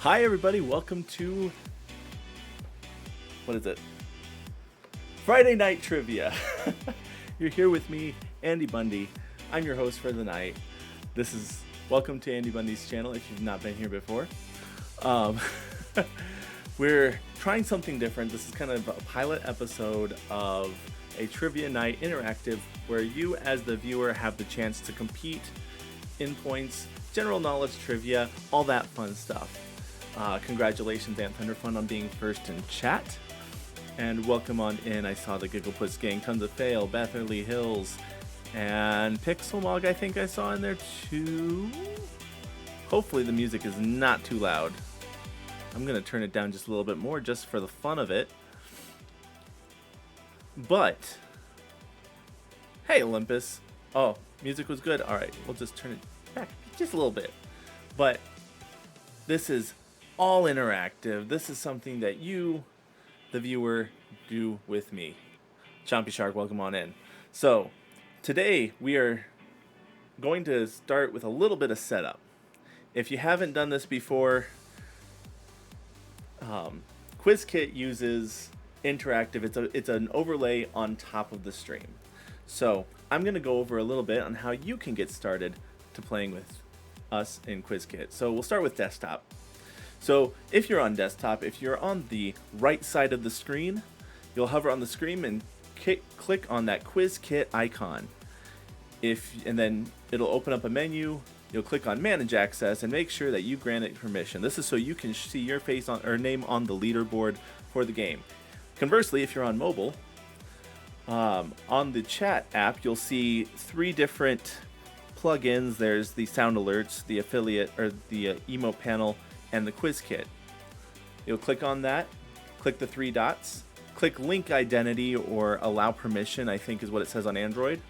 Hi everybody, welcome to, what is it? Friday Night Trivia. You're here with me, Andy Bundy. I'm your host for the night. Welcome to Andy Bundy's channel if you've not been here before. Um, we're trying something different. This is kind of a pilot episode of a trivia night interactive where you as the viewer have the chance to compete in points, general knowledge trivia, all that fun stuff. Congratulations, Ant Thunder Fun, on being first in chat. And welcome on in. I saw the Gigglepuss Gang, Tons of Fail, Betherly Hills, and Pixelmog I think I saw in there too. Hopefully the music is not too loud. I'm going to turn it down just a little bit more just for the fun of it. But, hey Olympus. Oh, music was good. Alright, we'll just turn it back just a little bit. But this is all interactive. This is something that you, the viewer, do with me. Chompy Shark, welcome on in. So, today we are going to start with a little bit of setup. If you haven't done this before, QuizKit uses interactive. It's an overlay on top of the stream. So, I'm going to go over a little bit on how you can get started to playing with us in QuizKit. So, we'll start with desktop. So if you're on desktop, if you're on the right side of the screen, you'll hover on the screen and click on that QuizKit icon. And then it'll open up a menu. You'll click on Manage Access and make sure that you grant it permission. This is so you can see your face or name on the leaderboard for the game. Conversely, if you're on mobile, on the chat app, you'll see 3 different plugins. There's the sound alerts, the affiliate or the emote panel, and the QuizKit. You'll click on that, click the 3 dots, click link identity or allow permission, I think is what it says on Android.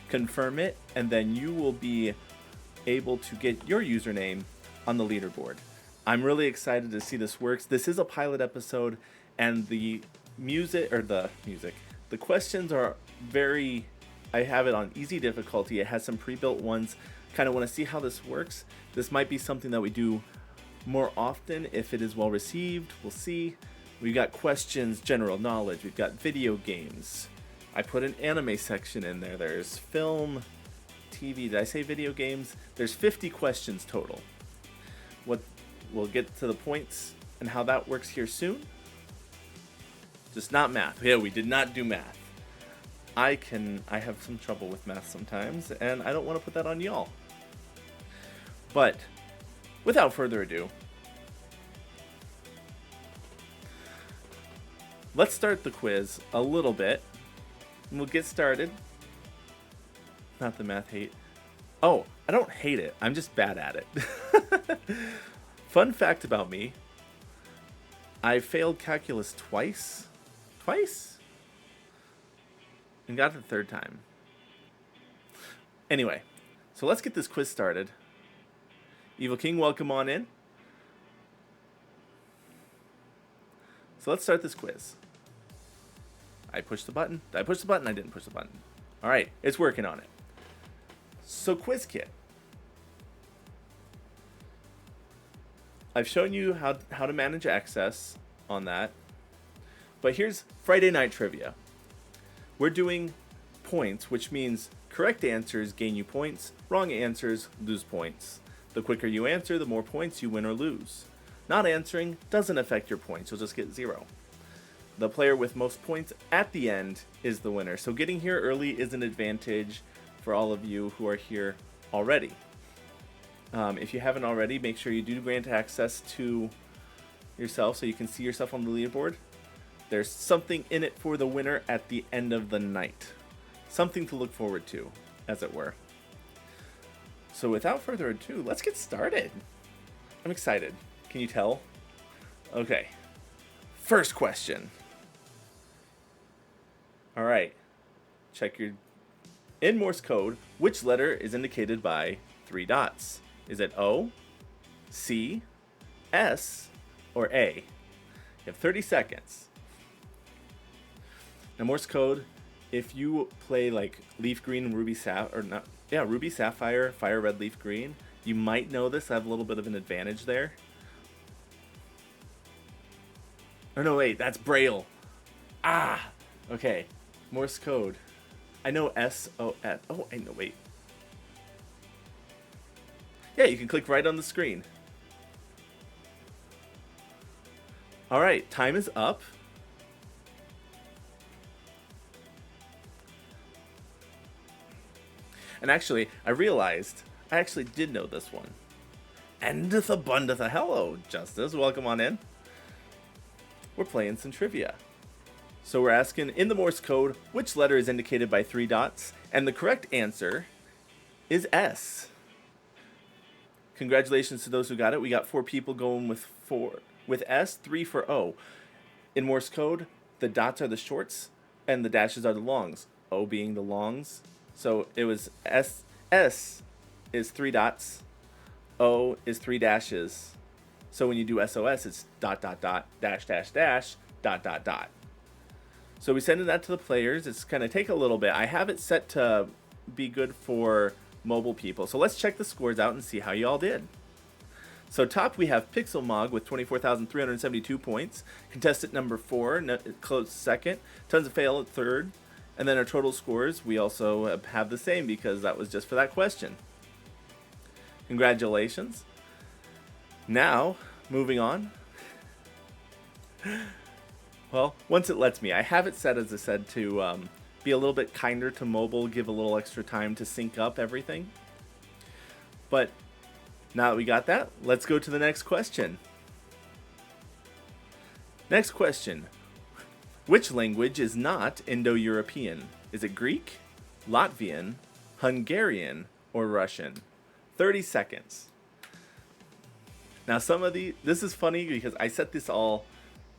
Confirm it, and then you will be able to get your username on the leaderboard. I'm really excited to see this works. This is a pilot episode, and the questions are I have it on easy difficulty. It has some pre-built ones. Kind of want to see how this works. This might be something that we do more often if it is well received. We'll see. We've got questions, general knowledge. We've got video games. I put an anime section in there. There's film, TV. Did I say video games? There's 50 questions total. We'll get to the points and how that works here soon. Just not math. Yeah, we did not do math. I have some trouble with math sometimes, and I don't want to put that on y'all. But without further ado, let's start the quiz a little bit, and we'll get started. Not the math hate. Oh, I don't hate it. I'm just bad at it. Fun fact about me, I failed calculus twice, and got it the 3rd time. Anyway, so let's get this quiz started. Evil King, welcome on in. So let's start this quiz. I pushed the button. Did I push the button? I didn't push the button. All right, it's working on it. So QuizKit. I've shown you how to manage access on that. But here's Friday Night Trivia. We're doing points, which means correct answers gain you points, wrong answers lose points. The quicker you answer, the more points you win or lose. Not answering doesn't affect your points, you'll just get 0. The player with most points at the end is the winner. So getting here early is an advantage for all of you who are here already. If you haven't already, make sure you do grant access to yourself so you can see yourself on the leaderboard. There's something in it for the winner at the end of the night. Something to look forward to, as it were. So without further ado, let's get started. I'm excited. Can you tell? Okay. First question. All right. Check your... In Morse code, which letter is indicated by 3 dots? Is it O, C, S, or A? You have 30 seconds. Now Morse code, if you play like Leaf Green and Ruby Sapphire, Fire Red Leaf Green, you might know this. I have a little bit of an advantage there. Oh no, wait, that's Braille. Ah, okay. Morse code. I know SOS. Oh, I know. Wait. Yeah, you can click right on the screen. All right, time is up. And actually, I realized I actually did know this one. Endeth abundeth. Hello, Justice. Welcome on in. We're playing some trivia. So we're asking, in the Morse code, which letter is indicated by 3 dots? And the correct answer is S. Congratulations to those who got it. We got 4 people going with S, 3 for O. In Morse code, the dots are the shorts and the dashes are the longs. O being the longs. So it was S. S is 3 dots. O is 3 dashes. So when you do SOS, it's dot, dot, dot, dash, dash, dash, dot, dot, dot. So we send that to the players. It's going to take a little bit. I have it set to be good for mobile people. So let's check the scores out and see how you all did. So top we have Pixelmog with 24,372 points. Contestant number 4, close second. Tons of Fail at third. And then our total scores, we also have the same because that was just for that question. Congratulations. Now, moving on. Well, once it lets me, I have it set, as I said, to be a little bit kinder to mobile, give a little extra time to sync up everything. But now that we got that, let's go to the next question. Next question. Which language is not Indo-European? Is it Greek, Latvian, Hungarian, or Russian? 30 seconds. Now this is funny because I set this all,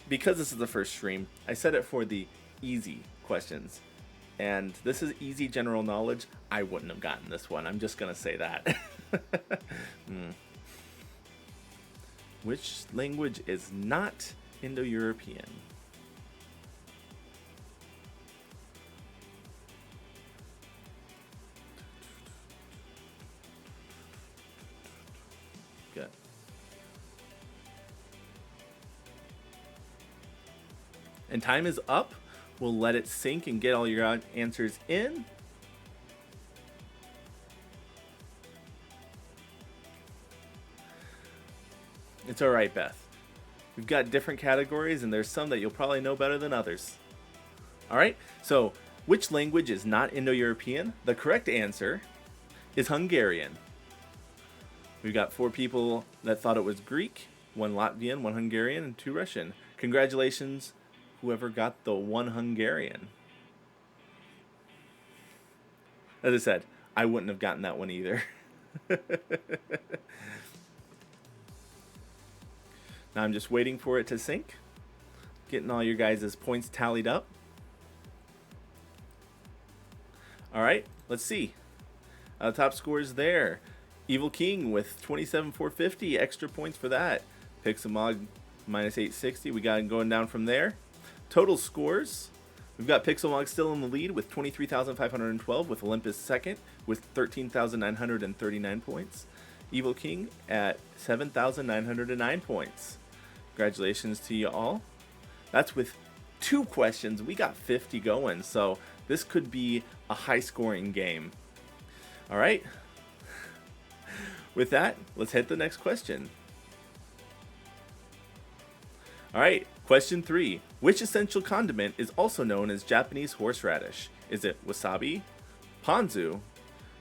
because this is the first stream, I set it for the easy questions. And this is easy general knowledge. I wouldn't have gotten this one. I'm just going to say that. Which language is not Indo-European? Good. And time is up. We'll let it sink and get all your answers in. It's all right, Beth. We've got different categories, and there's some that you'll probably know better than others. All right, so which language is not Indo-European? The correct answer is Hungarian. We've got 4 people that thought it was Greek, 1 Latvian, 1 Hungarian, and 2 Russian. Congratulations, whoever got the 1 Hungarian. As I said, I wouldn't have gotten that one either. Now I'm just waiting for it to sync. Getting all your guys' points tallied up. All right, let's see. Top scores there. Evil King with 27,450, extra points for that. Pixelmog minus 860. We got him going down from there. Total scores. We've got Pixelmog still in the lead with 23,512, with Olympus second with 13,939 points. Evil King at 7,909 points. Congratulations to you all. That's with 2 questions. We got 50 going, so this could be a high-scoring game. All right. With that, let's hit the next question. All right, question 3. Which essential condiment is also known as Japanese horseradish? Is it wasabi, ponzu,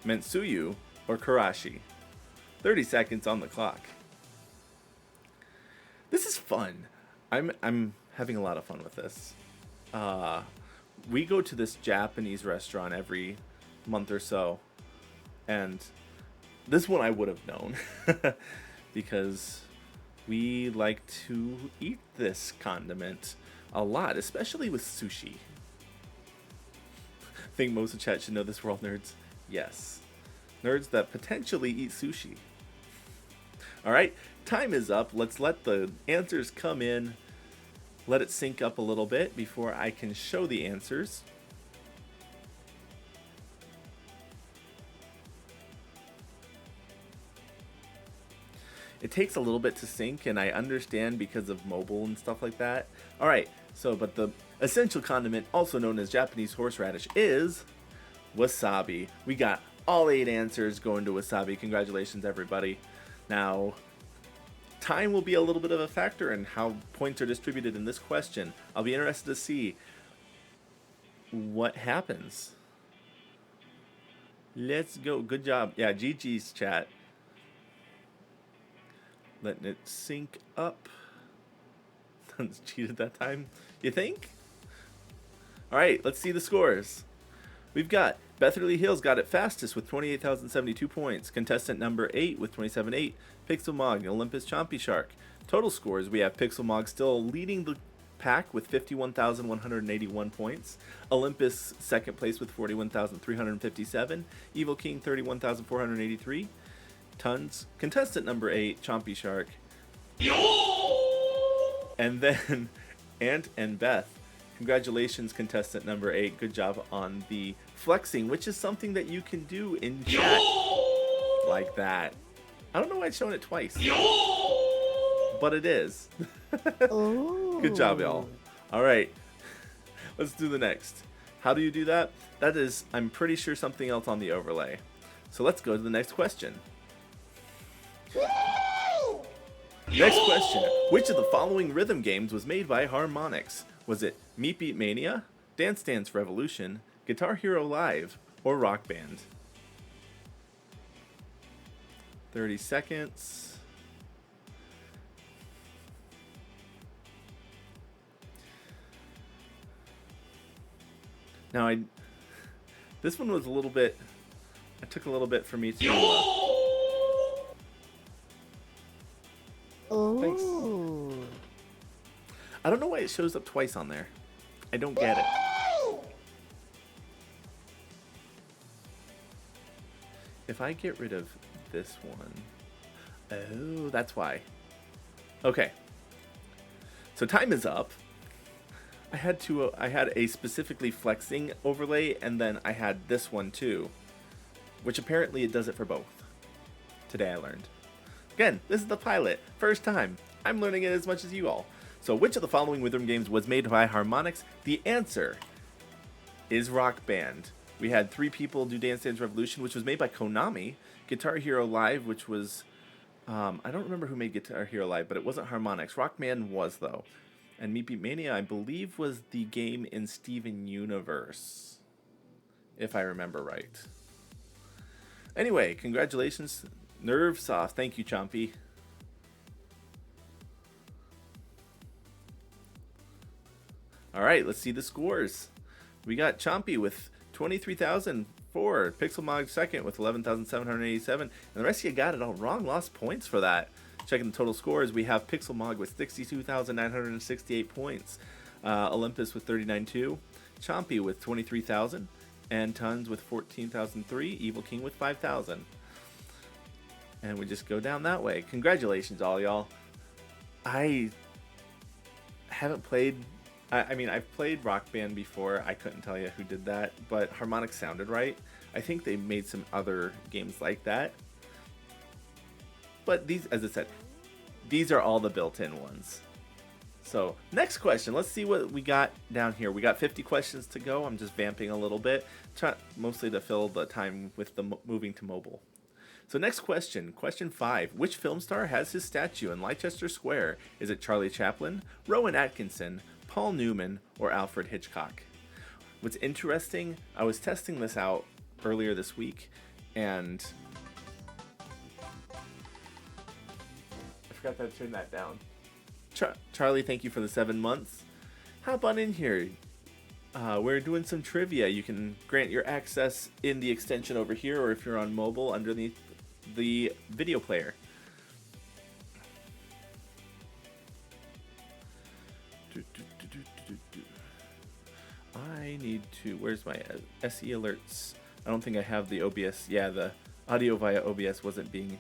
mentsuyu, or karashi? 30 seconds on the clock. This is fun. I'm having a lot of fun with this. We go to this Japanese restaurant every month or so, and this one I would have known because we like to eat this condiment a lot, especially with sushi. I think most of the chat should know this, world nerds. Yes. Nerds that potentially eat sushi. All right, time is up. Let's let the answers come in. Let it sync up a little bit before I can show the answers. It takes a little bit to sync, and I understand because of mobile and stuff like that. All right, so but the essential condiment, also known as Japanese horseradish, is wasabi. We got all 8 answers going to wasabi. Congratulations, everybody. Now, time will be a little bit of a factor in how points are distributed in this question. I'll be interested to see what happens. Let's go. Good job. Yeah, GG's chat. Letting it sync up. Cheated that time, you think? All right, let's see the scores. We've got Betherly Hills got it fastest with 28,072 points. Contestant number 8 with 27.8. Pixel Mog, Olympus Chompy Shark. Total scores, we have Pixel Mog still leading the pack with 51,181 points. Olympus second place with 41,357. Evil King 31,483. Tons. Contestant number 8, Chompy Shark. And then Ant and Beth. Congratulations, contestant number 8. Good job on the flexing, which is something that you can do in chat like that. I don't know why it's showing it twice, but it is. Good job, y'all. All right, let's do the next. How do you do that? That is, I'm pretty sure, something else on the overlay. So let's go to the next question. Next question. Which of the following rhythm games was made by Harmonix? Was it Meat Beat Mania, Dance Dance Revolution, Guitar Hero Live, or Rock Band? 30 seconds. Now, this one was a little bit, it took a little bit for me to... Thanks. I don't know why it shows up twice on there. I don't get it. If I get rid of this one... Oh, that's why. Okay. So time is up. I had a specifically flexing overlay, and then I had this one too, which apparently it does it for both. Today I learned. Again, this is the pilot. First time. I'm learning it as much as you all. So which of the following rhythm games was made by Harmonix? The answer is Rock Band. We had 3 people do Dance Dance Revolution, which was made by Konami. Guitar Hero Live, which was... I don't remember who made Guitar Hero Live, but it wasn't Harmonix. Rock Band was, though. And Meat Beat Mania, I believe, was the game in Steven Universe, if I remember right. Anyway, congratulations. Nerve Soft. Thank you, Chompy. All right, let's see the scores. We got Chompy with 23,004. Pixel Mog second with 11,787. And the rest of you got it all wrong. Lost points for that. Checking the total scores, we have Pixel Mog with 62,968 points. Olympus with 39,200. Chompy with 23,000. And Tons with 14,003. Evil King with 5,000. And we just go down that way. Congratulations, all y'all. I haven't played... I mean, I've played Rock Band before. I couldn't tell you who did that, but Harmonix sounded right. I think they made some other games like that. But these, as I said, these are all the built-in ones. So, next question. Let's see what we got down here. We got 50 questions to go. I'm just vamping a little bit, mostly to fill the time with the moving to mobile. So next question, question 5. Which film star has his statue in Leicester Square? Is it Charlie Chaplin, Rowan Atkinson, Paul Newman, or Alfred Hitchcock? What's interesting, I was testing this out earlier this week, and I forgot to turn that down. Charlie, thank you for the 7 months. Hop on in here. We're doing some trivia. You can grant your access in the extension over here, or if you're on mobile, underneath the video player. I need to... Where's my SE alerts? I don't think I have the OBS. Yeah, the audio via OBS wasn't being...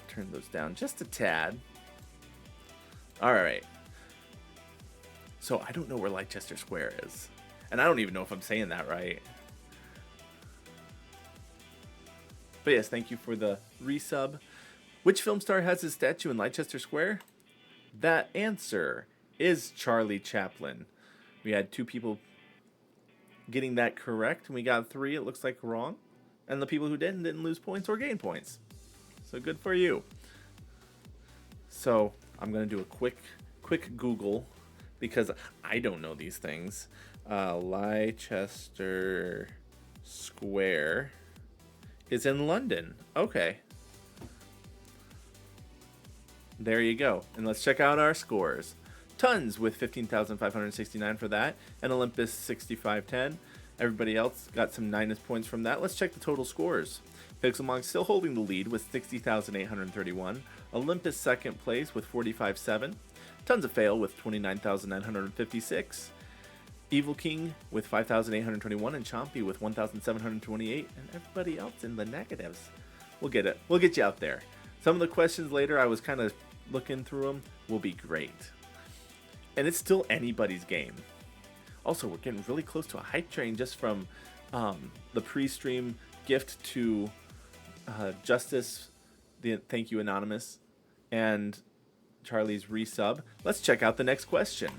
Turn those down just a tad. Alright. So I don't know where Leicester Square is. And I don't even know if I'm saying that right. But yes, thank you for the resub. Which film star has his statue in Leicester Square? That answer is Charlie Chaplin. We had 2 people getting that correct, and we got 3, it looks like, wrong. And the people who didn't lose points or gain points. So good for you. So I'm going to do a quick Google because I don't know these things. Leicester Square is in London. Okay. There you go. And let's check out our scores. Tons with 15,569 for that, and Olympus 6510. Everybody else got some minus points from that. Let's check the total scores. Pixelmon still holding the lead with 60,831. Olympus second place with 45.7. Tons of Fail with 29,956. Evil King with 5,821 and Chompy with 1,728, and everybody else in the negatives. We'll get it. We'll get you out there. Some of the questions later, I was kind of looking through them, will be great. And it's still anybody's game. Also, we're getting really close to a hype train just from the pre-stream gift to Justice, thank you Anonymous, and Charlie's resub. Let's check out the next question.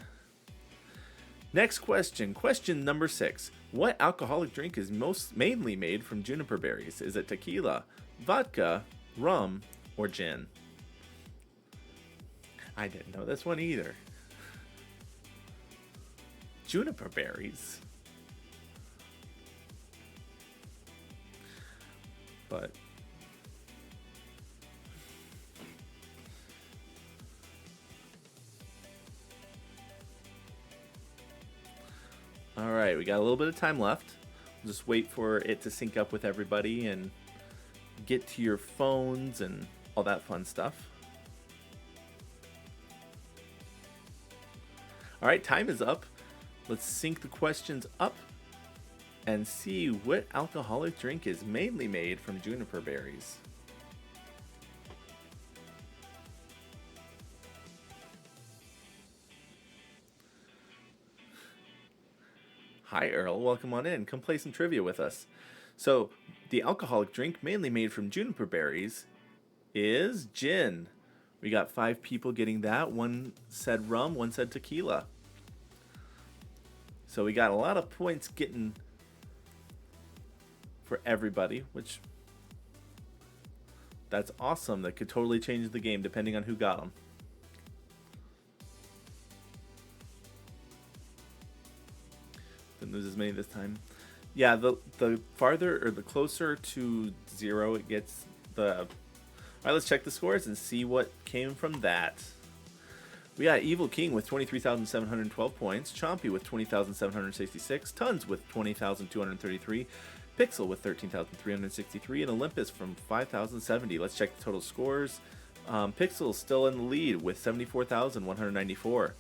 Next question, question number 6. What alcoholic drink is mainly made from juniper berries? Is it tequila, vodka, rum, or gin? I didn't know this one either. Juniper berries. But all right, we got a little bit of time left. We'll just wait for it to sync up with everybody and get to your phones and all that fun stuff. All right, time is up. Let's sync the questions up and see what alcoholic drink is mainly made from juniper berries. Hi Earl, welcome on in. Come play some trivia with us. So, the alcoholic drink mainly made from juniper berries is gin. We got 5 people getting that. One said rum, one said tequila. So we got a lot of points getting for everybody, which that's awesome. That could totally change the game depending on who got them. Didn't lose as many this time. Yeah, the farther or the closer to 0 it gets, the... All right, let's check the scores and see what came from that. We got Evil King with 23,712 points, Chompy with 20,766, Tons with 20,233, Pixel with 13,363, and Olympus from 5,070. Let's check the total scores. Pixel still in the lead with 74,194.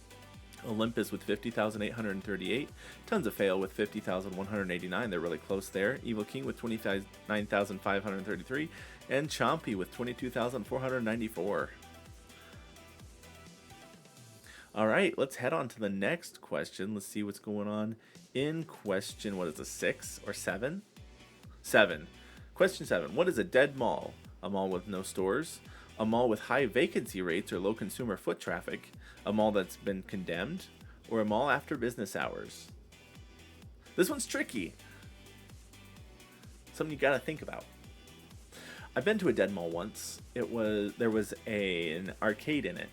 Olympus with 50,838, Tons of Fail with 50,189. They're really close there. Evil King with 29,533, and Chompy with 22,494. All right, let's head on to the next question. Let's see what's going on in question. What is it, 6 or 7? 7. Question 7. What is a dead mall? A mall with no stores, a mall with high vacancy rates or low consumer foot traffic, a mall that's been condemned, or a mall after business hours? This one's tricky. Something you gotta think about. I've been to a dead mall once. There was an arcade in it.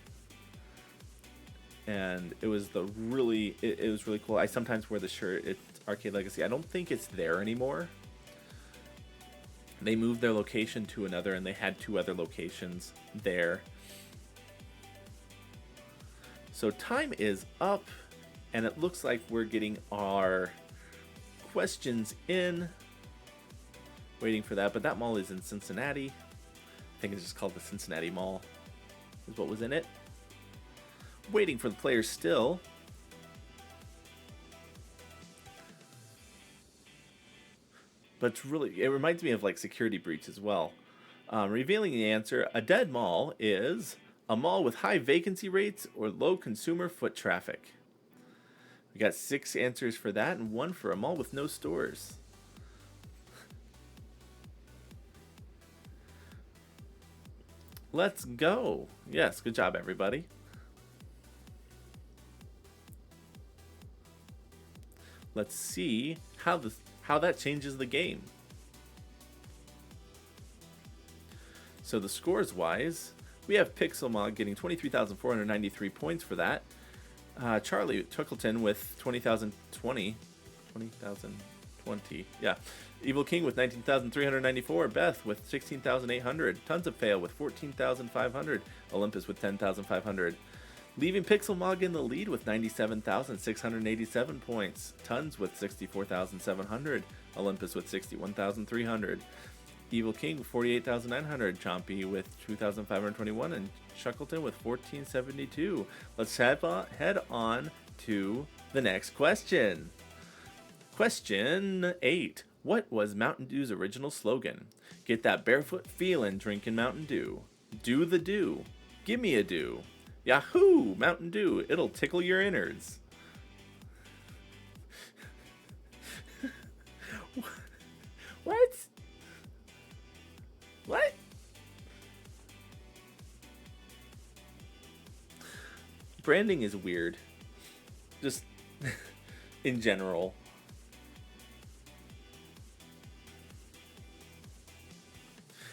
And it was it was really cool. I sometimes wear the shirt. It's Arcade Legacy. I don't think it's there anymore. They moved their location to another, and they had 2 other locations there. So time is up, and it looks like we're getting our questions in. Waiting for that, but that mall is in Cincinnati. I think it's just called the Cincinnati Mall, is what was in it. Waiting for the players still. But it reminds me of like Security Breach as well. Revealing the answer, a dead mall is a mall with high vacancy rates or low consumer foot traffic. We got 6 answers for that and 1 for a mall with no stores. Let's go. Yes, good job, everybody. Let's see how that changes the game. So the scores wise, we have Pixelmog getting 23,493 points for that. Charlie Tuckleton with 20,020. Yeah. Evil King with 19,394. Beth with 16,800. Tons of Fail with 14,500. Olympus with 10,500. Leaving Pixelmog in the lead with 97,687 points. Tons with 64,700. Olympus with 61,300. Evil King with 48,900. Chompy with 2,521. And Chuckleton with 1,472. Let's head on to the next question. Question 8. What was Mountain Dew's original slogan? Get that barefoot feelin' drinking Mountain Dew. Do the do. Give me a do. Yahoo! Mountain Dew. It'll tickle your innards. What? What? Branding is weird. Just in general.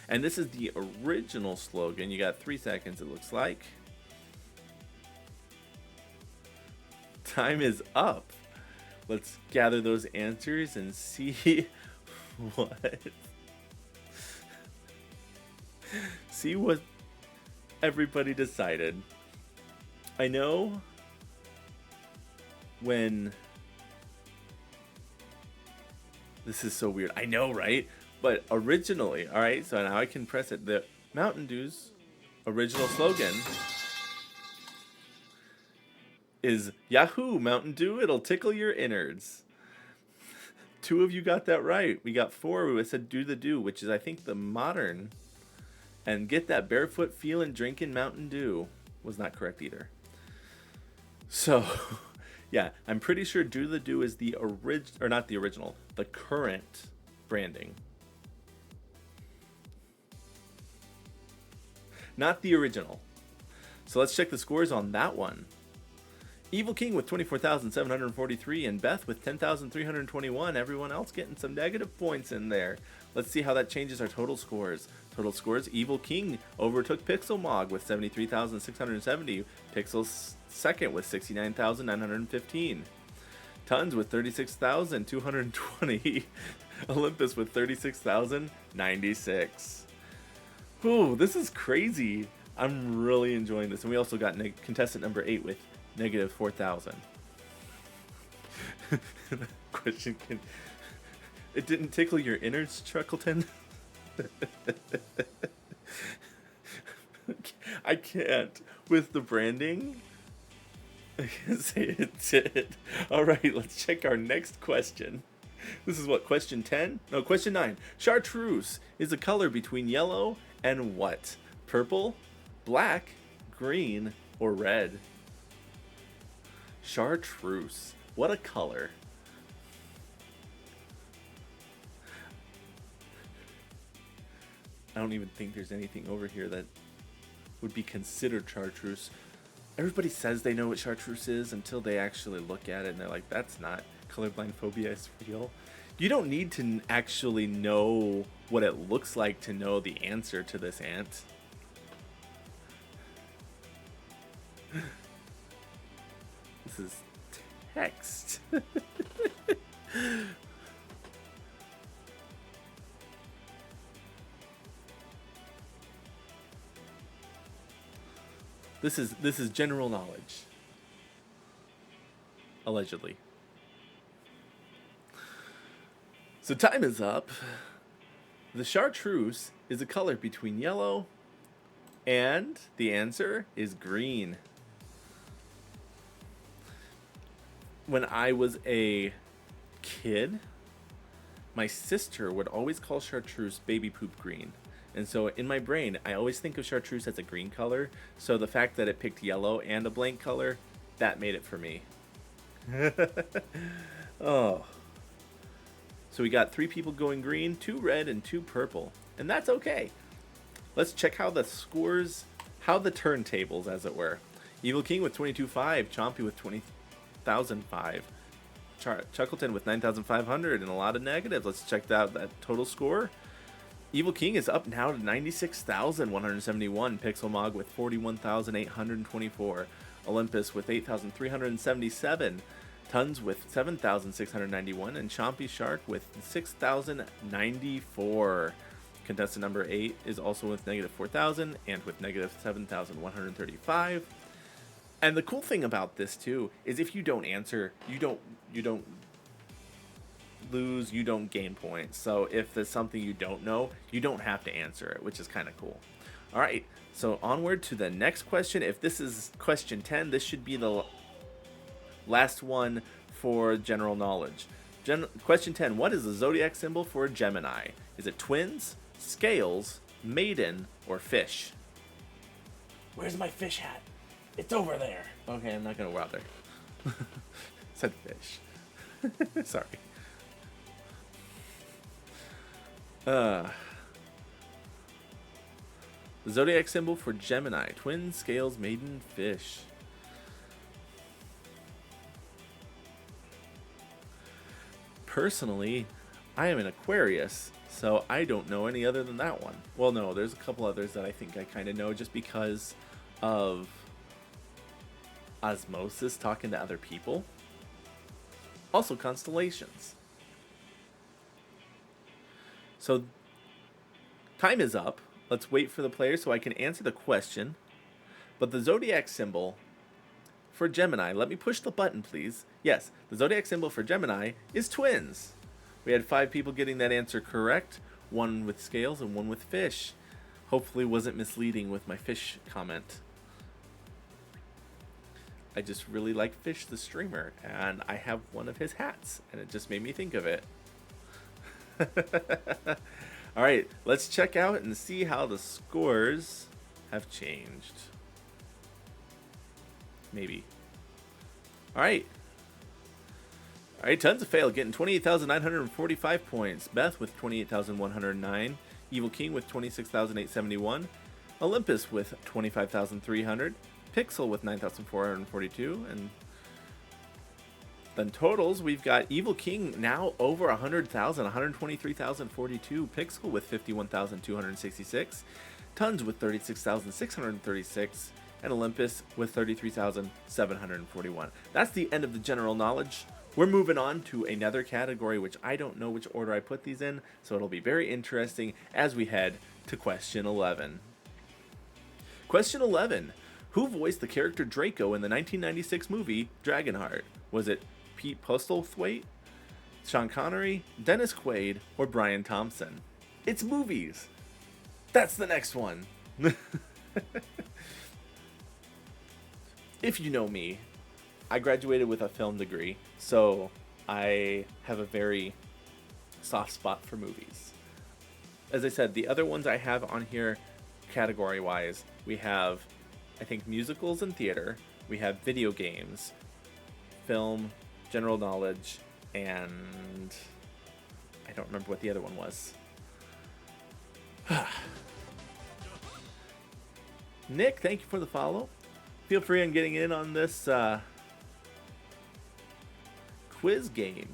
And this is the original slogan. You got 3 seconds, it looks like. Time is up. Let's gather those answers and see what. See what everybody decided. I know when. This is so weird. I know, right? But originally, all right, so now I can press it. The Mountain Dew's original slogan is Yahoo! Mountain Dew, it'll tickle your innards. 2 of you got that right. We got 4 who said do the do, which is, I think, the modern. And get that barefoot feeling drinking Mountain Dew was not correct either. So, yeah, I'm pretty sure do the do is the or not the original, the current branding. Not the original. So let's check the scores on that one. Evil King with 24,743 and Beth with 10,321. Everyone else getting some negative points in there. Let's see how that changes our total scores. Total scores, Evil King overtook Pixelmog with 73,670. Pixel's second with 69,915. Tons with 36,220. Olympus with 36,096. Ooh, this is crazy. I'm really enjoying this. And we also got contestant number 8 with negative 4,000. Question, it didn't tickle your innards, Truckleton? I can't. With the branding, I can't say it did. Alright, let's check our next question. This is what, question 10? No, question 9. Chartreuse is a color between yellow and what? Purple, black, green, or red? Chartreuse. What a color. I don't even think there's anything over here that would be considered chartreuse. Everybody says they know what chartreuse is until they actually look at it and they're like, that's not. Colorblind phobia is real. You don't need to actually know what it looks like to know the answer to this, Ant. This is text. This is general knowledge. Allegedly. So time is up. The chartreuse is a color between yellow and the answer is green. When I was a kid, my sister would always call chartreuse baby poop green. And so in my brain, I always think of chartreuse as a green color. So the fact that it picked yellow and a blank color, that made it for me. Oh. So we got 3 people going green, 2 red, and 2 purple. And that's okay. Let's check how the scores, how the turntables, as it were. Evil King with 22.5, Chompy with 20,005, Chuckleton with 9,500, and a lot of negatives. Let's check out that total score. Evil King is up now to 96,171, Pixelmog with 41,824, Olympus with 8,377, Tons with 7,691, and Chompy Shark with 6,094. Contestant number 8 is also with negative 4,000 and with negative 7,135. And the cool thing about this too is if you don't answer, you don't lose, you don't gain points. So if there's something you don't know, you don't have to answer it, which is kind of cool. All right, so onward to the next question. If this is question 10, this should be the last one for general knowledge. Question 10, what is the zodiac symbol for Gemini? Is it twins, scales, maiden, or fish? Where's my fish hat? It's over there. Okay, I'm not going to go out there. Said fish. Sorry. The zodiac symbol for Gemini. Twins, scales, maiden, fish. Personally, I am an Aquarius, so I don't know any other than that one. Well, no, there's a couple others that I think I kind of know just because of osmosis, talking to other people. Also constellations. So time is up. Let's wait for the player so I can answer the question. But the zodiac symbol for Gemini, let me push the button, please. Yes, the zodiac symbol for Gemini is twins. We had 5 people getting that answer correct, 1 with scales and 1 with fish. Hopefully wasn't misleading with my fish comment. I just really like Fish the streamer, and I have one of his hats, and it just made me think of it. All right, let's check out and see how the scores have changed. Maybe. All right, Tons of Fail getting 28,945 points. Beth with 28,109. Evil King with 26,871. Olympus with 25,300. Pixel with 9,442, and then totals, we've got Evil King now over 100,000, 123,042, Pixel with 51,266, Tons with 36,636, and Olympus with 33,741. That's the end of the general knowledge. We're moving on to another category, which I don't know which order I put these in, so it'll be very interesting as we head to question 11. Question 11. Who voiced the character Draco in the 1996 movie Dragonheart? Was it Pete Postlethwaite, Sean Connery, Dennis Quaid, or Brian Thompson? It's movies. That's the next one. If you know me, I graduated with a film degree, so I have a very soft spot for movies. As I said, the other ones I have on here category-wise, we have, I think, musicals and theater, we have video games, film, general knowledge, and I don't remember what the other one was. Nick, thank you for the follow. Feel free on getting in on this quiz game.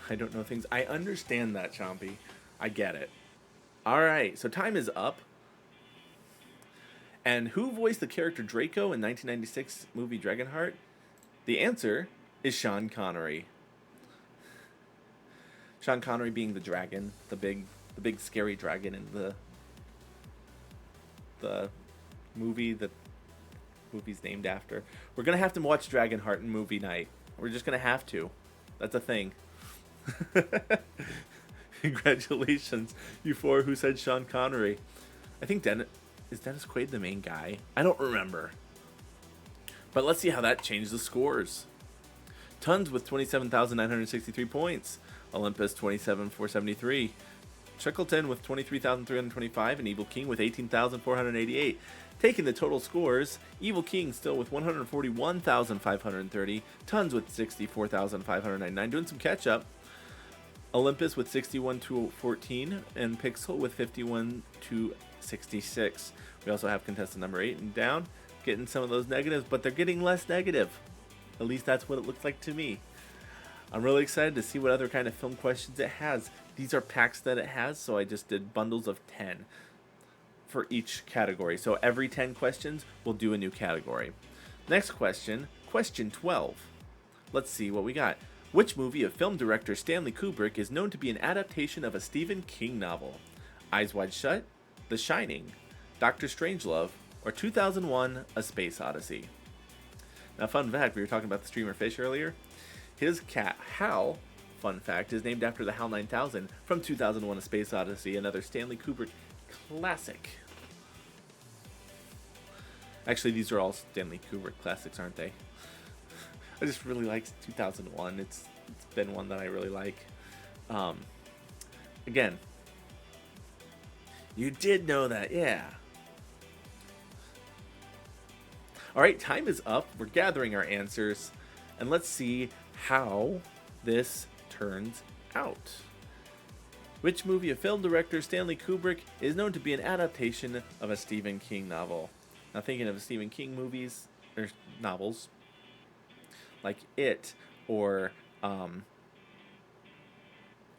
I don't know things. I understand that, Chompy. I get it. All right, so time is up. And who voiced the character Draco in 1996 movie Dragonheart? The answer is Sean Connery. Sean Connery being the dragon, the big scary dragon in the movie that movie's named after. We're gonna have to watch Dragonheart in movie night. We're just gonna have to. That's a thing. Congratulations, you four who said Sean Connery. I think is Dennis Quaid the main guy? I don't remember. But let's see how that changed the scores. Tons with 27,963 points. Olympus 27,473. Trickleton with 23,325, and Evil King with 18,488. Taking the total scores, Evil King still with 141,530. Tons with 64,599. Doing some catch up. Olympus with 61 to 14, and Pixel with 51 to 66. We also have contestant number 8 and down, getting some of those negatives, but they're getting less negative. At least that's what it looks like to me. I'm really excited to see what other kind of film questions it has. These are packs that it has, so I just did bundles of 10 for each category. So every 10 questions, we'll do a new category. Next question, question 12. Let's see what we got. Which movie of film director Stanley Kubrick is known to be an adaptation of a Stephen King novel? Eyes Wide Shut, The Shining, Doctor Strangelove, or 2001: A Space Odyssey? Now, fun fact, we were talking about the streamer Fish earlier. His cat, Hal, fun fact, is named after the HAL 9000 from 2001: A Space Odyssey, another Stanley Kubrick classic. Actually, these are all Stanley Kubrick classics, aren't they? I just really like 2001. It's been one that I really like. Again, you did know that, yeah. All right, time is up. We're gathering our answers, and let's see how this turns out. Which movie of film director Stanley Kubrick is known to be an adaptation of a Stephen King novel? Now, thinking of Stephen King movies or novels, like It, or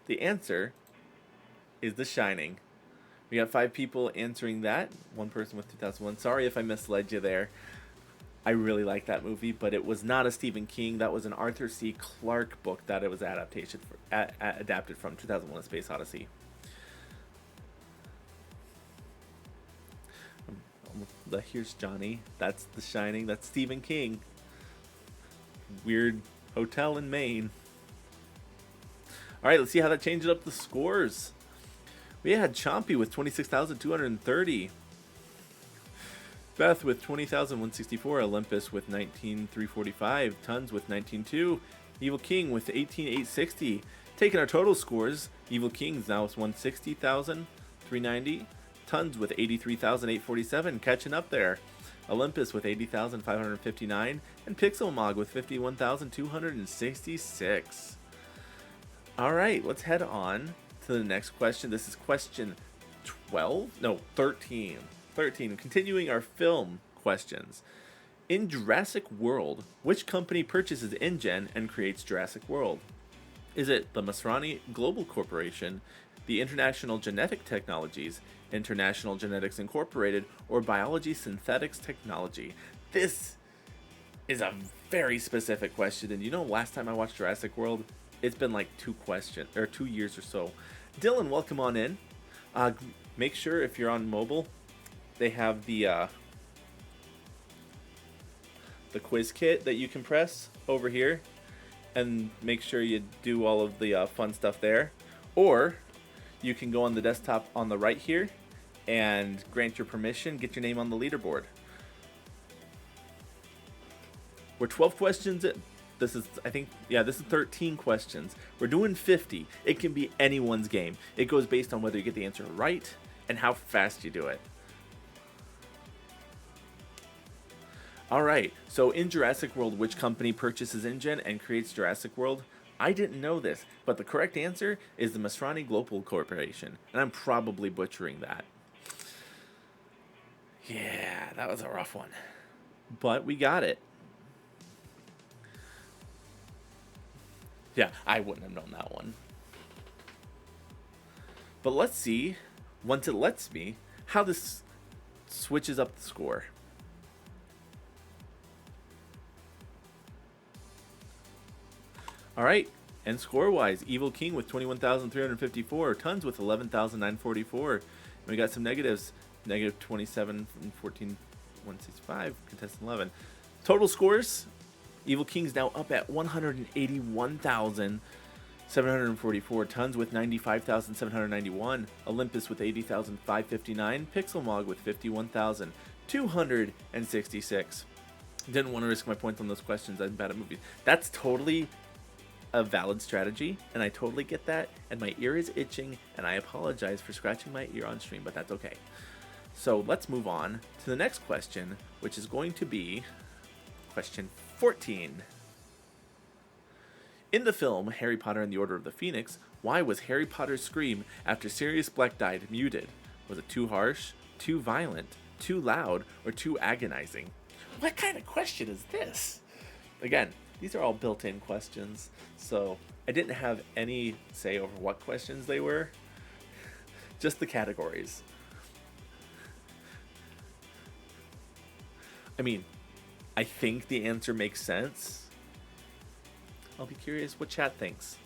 the answer is The Shining. We got 5 people answering that. One person with 2001. Sorry if I misled you there. I really like that movie, but it was not a Stephen King. That was an Arthur C. Clarke book that it was adapted from 2001: A Space Odyssey. Here's Johnny. That's The Shining. That's Stephen King. Weird hotel in Maine. All right, let's see how that changes up the scores. We had Chompy with 26,230. Beth with 20,164. Olympus with 19,345. Tons with 19,2. Evil King with 18,860. Taking our total scores, Evil King's now with 160,390. Tons with 83,847. Catching up there. Olympus with 80,559, and Pixelmog with 51,266. All right, let's head on to the next question. This is question 12? No, 13. 13, continuing our film questions. In Jurassic World, which company purchases InGen and creates Jurassic World? Is it the Masrani Global Corporation, the International Genetic Technologies, International Genetics Incorporated, or Biology Synthetics Technology? This is a very specific question, and you know, last time I watched Jurassic World, it's been like 2 years or so. Dylan, welcome on in. Make sure if you're on mobile, they have the quiz kit that you can press over here, and make sure you do all of the fun stuff there. Or you can go on the desktop on the right here and grant your permission, get your name on the leaderboard. We're 12 questions in. This is 13 questions. We're doing 50. It can be anyone's game. It goes based on whether you get the answer right and how fast you do it. All right, so in Jurassic World, which company purchases InGen and creates Jurassic World? I didn't know this, but the correct answer is the Masrani Global Corporation, and I'm probably butchering that. Yeah, that was a rough one, but we got it. Yeah, I wouldn't have known that one. But let's see, once it lets me, how this switches up the score. All right, and score-wise, Evil King with 21,354, Tons with 11,944. And we got some negatives, negative 27 from 14,165, contestant 11. Total scores, Evil King's now up at 181,744, Tons with 95,791, Olympus with 80,559, Pixelmog with 51,266. Didn't want to risk my points on those questions. I'm bad at movies. That's totally a valid strategy, and I totally get that, and my ear is itching, and I apologize for scratching my ear on stream, but that's okay. So let's move on to the next question, which is going to be question 14. In the film Harry Potter and the Order of the Phoenix, Why was Harry Potter's scream after Sirius Black died muted? Was it too harsh, too violent, too loud, or too agonizing? What kind of question is this? Again, these are all built-in questions, so I didn't have any say over what questions they were, just the categories. I mean, I think the answer makes sense. I'll be curious what chat thinks.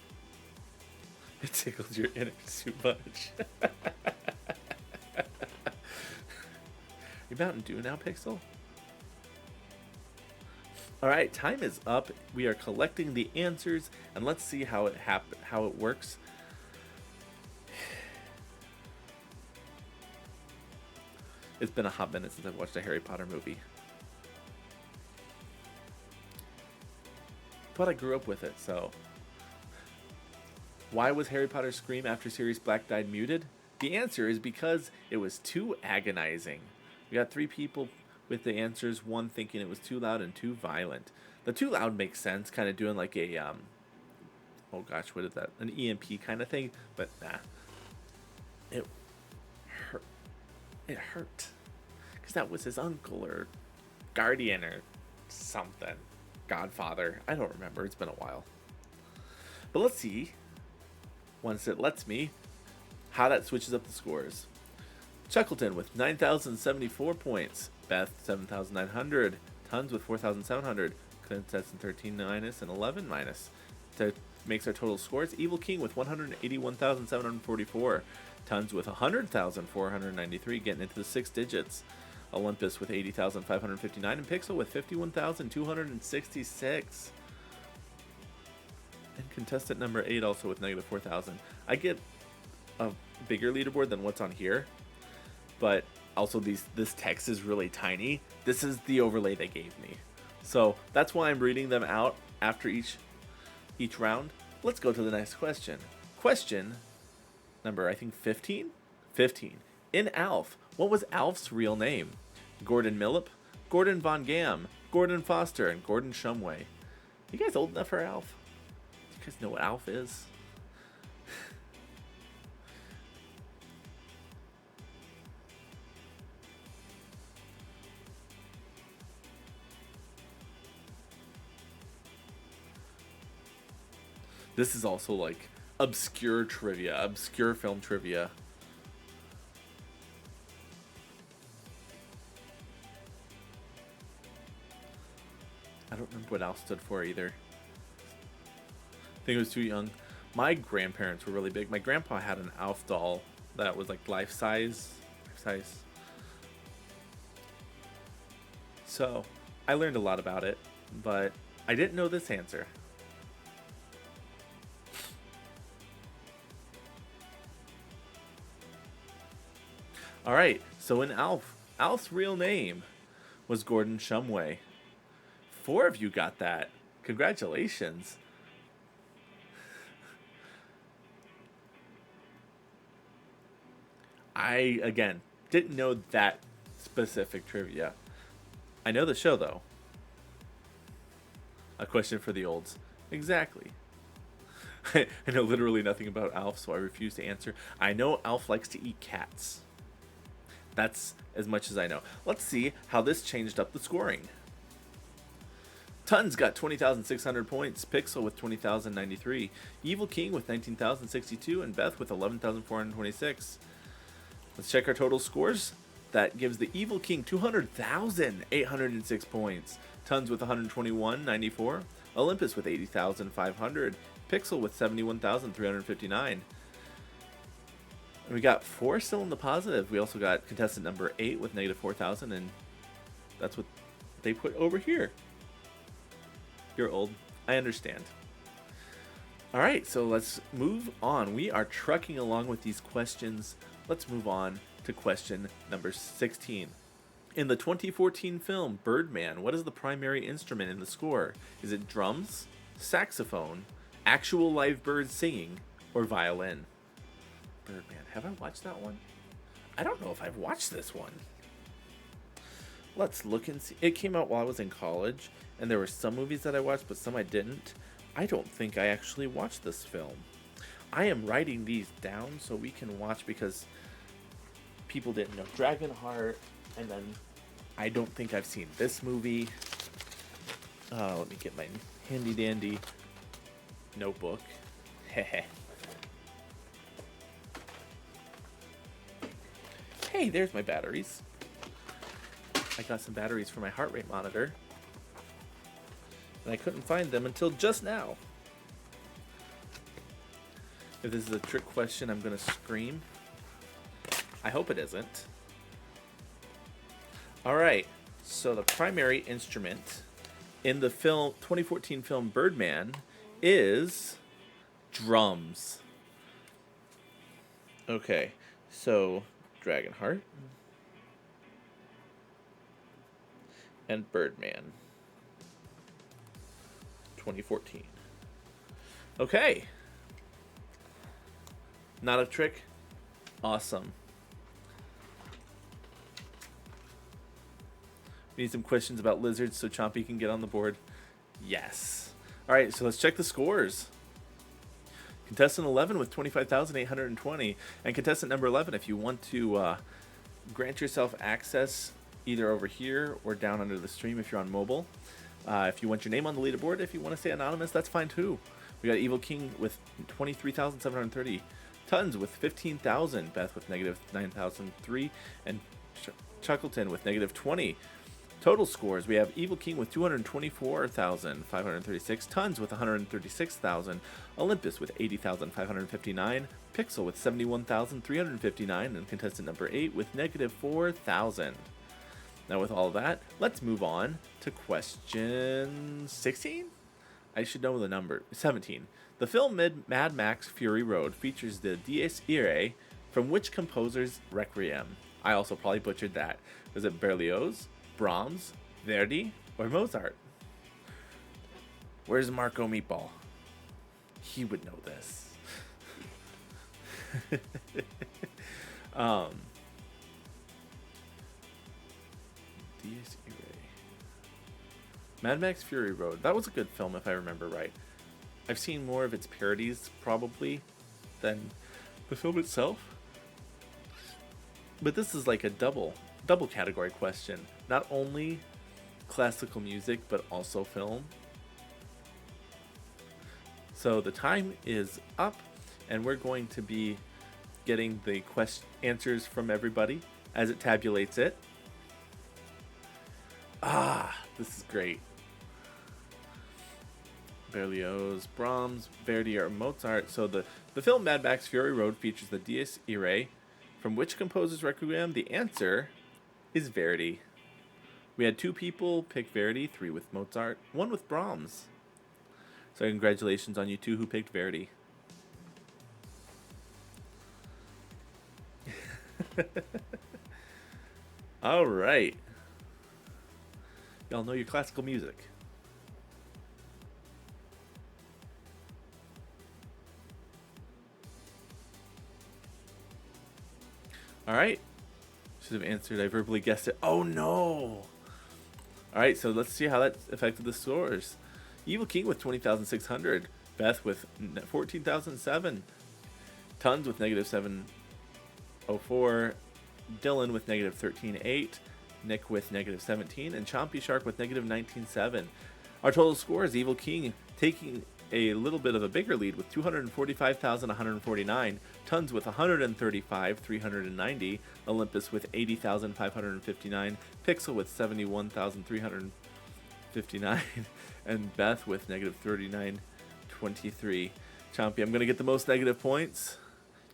It tickles your innards too much. You Mountain Dew now, Pixel? Alright, time is up. We are collecting the answers, and let's see how it works. It's been a hot minute since I've watched a Harry Potter movie. But I grew up with it, so. Why was Harry Potter's scream after Sirius Black died muted? The answer is because it was too agonizing. We got 3 people with the answers, 1 thinking it was too loud and too violent. The too loud makes sense, kind of doing like a, oh gosh, what is that? An EMP kind of thing, but nah. It hurt. It hurt. Because that was his uncle or guardian or something. Godfather. I don't remember. It's been a while. But let's see, once it lets me, how that switches up the scores. Chuckleton with 9,074 points. Beth, 7,900. Tons with 4,700. Contestant 13 minus and 11 minus. That makes our total scores. Evil King with 181,744. Tons with 100,493, getting into the 6 digits. Olympus with 80,559, and Pixel with 51,266. And contestant number 8 also with negative 4,000. I get a bigger leaderboard than what's on here, but also this text is really tiny. This is the overlay they gave me, so that's why I'm reading them out after each round. Let's go to the next question. Question number, I think 15? 15. In Alf, what was Alf's real name? Gordon Millip, Gordon Von Gam, Gordon Foster, and Gordon Shumway. You guys old enough for Alf? You guys know what Alf is? This is also like obscure trivia, obscure film trivia. I don't remember what Alf stood for either. I think it was too young. My grandparents were really big. My grandpa had an Alf doll that was like life size. So I learned a lot about it, but I didn't know this answer. Alright, so in Alf's real name was Gordon Shumway. 4 of you got that. Congratulations. I, again, didn't know that specific trivia. I know the show, though. A question for the olds. Exactly. I know literally nothing about Alf, so I refuse to answer. I know Alf likes to eat cats. That's as much as I know. Let's see how this changed up the scoring. Tons got 20,600 points, Pixel with 20,093, Evil King with 19,062, and Beth with 11,426. Let's check our total scores. That gives the Evil King 200,806 points, Tons with 121,94, Olympus with 80,500, Pixel with 71,359. And we got 4 still in the positive. We also got contestant number 8 with negative 4,000, and that's what they put over here. You're old. I understand. Alright, so let's move on. We are trucking along with these questions. Let's move on to question number 16. In the 2014 film Birdman, what is the primary instrument in the score? Is it drums, saxophone, actual live birds singing, or violin? Birdman. Have I watched that one? I don't know if I've watched this one. Let's look and see. It came out while I was in college, and there were some movies that I watched, but some I didn't. I don't think I actually watched this film. I am writing these down so we can watch because people didn't know Dragonheart, and then I don't think I've seen this movie. Let me get my handy dandy notebook. Heh. Hey, there's my batteries. I got some batteries for my heart rate monitor, and I couldn't find them until just now. If this is a trick question, I'm gonna scream. I hope it isn't. Alright, so the primary instrument in the 2014 film Birdman is drums. Okay, so Dragonheart and Birdman 2014. Okay. Not a trick? Awesome. We need some questions about lizards so Chompy can get on the board. Yes. Alright, so let's check the scores. Contestant 11 with 25,820. And contestant number 11, if you want to grant yourself access either over here or down under the stream if you're on mobile. If you want your name on the leaderboard, if you want to stay anonymous, that's fine too. We got Evil King with 23,730. Tons with 15,000. Beth with negative 9,003. And Chuckleton with negative 20. Total scores, we have Evil King with 224,536, Tons with 136,000, Olympus with 80,559, Pixel with 71,359, and contestant number 8 with negative 4,000. Now with all of that, let's move on to question 16? I should know the number. 17. The film Mad Max Fury Road features the Dies Irae from which composer's Requiem? I also probably butchered that. Was it Berlioz, Brahms, Verdi, or Mozart? Where's Marco Meatball? He would know this. Dies Irae. Mad Max Fury Road. That was a good film if I remember right. I've seen more of its parodies probably than the film itself. But this is like a double category question. Not only classical music, but also film. So the time is up, and we're going to be getting the answers from everybody as it tabulates it. This is great. Berlioz, Brahms, Verdi, or Mozart. So the film Mad Max Fury Road features the Dies Irae. From which composer's Requiem? The answer is Verdi. We had 2 people pick Verdi, 3 with Mozart, 1 with Brahms. So congratulations on you 2 who picked Verdi. All right. Y'all know your classical music. All right. Should have answered. I verbally guessed it. Oh no! Alright, so let's see how that affected the scores. Evil King with 20,600. Beth with 14,007. Tons with negative 704. Dylan with negative 13.8. Nick with negative 17. And Chompy Shark with negative 19.7. Our total score is Evil King taking a little bit of a bigger lead with 245,149, Tons with 135,390, Olympus with 80,559, Pixel with 71,359, and Beth with negative 39,23. Chompy, I'm going to get the most negative points.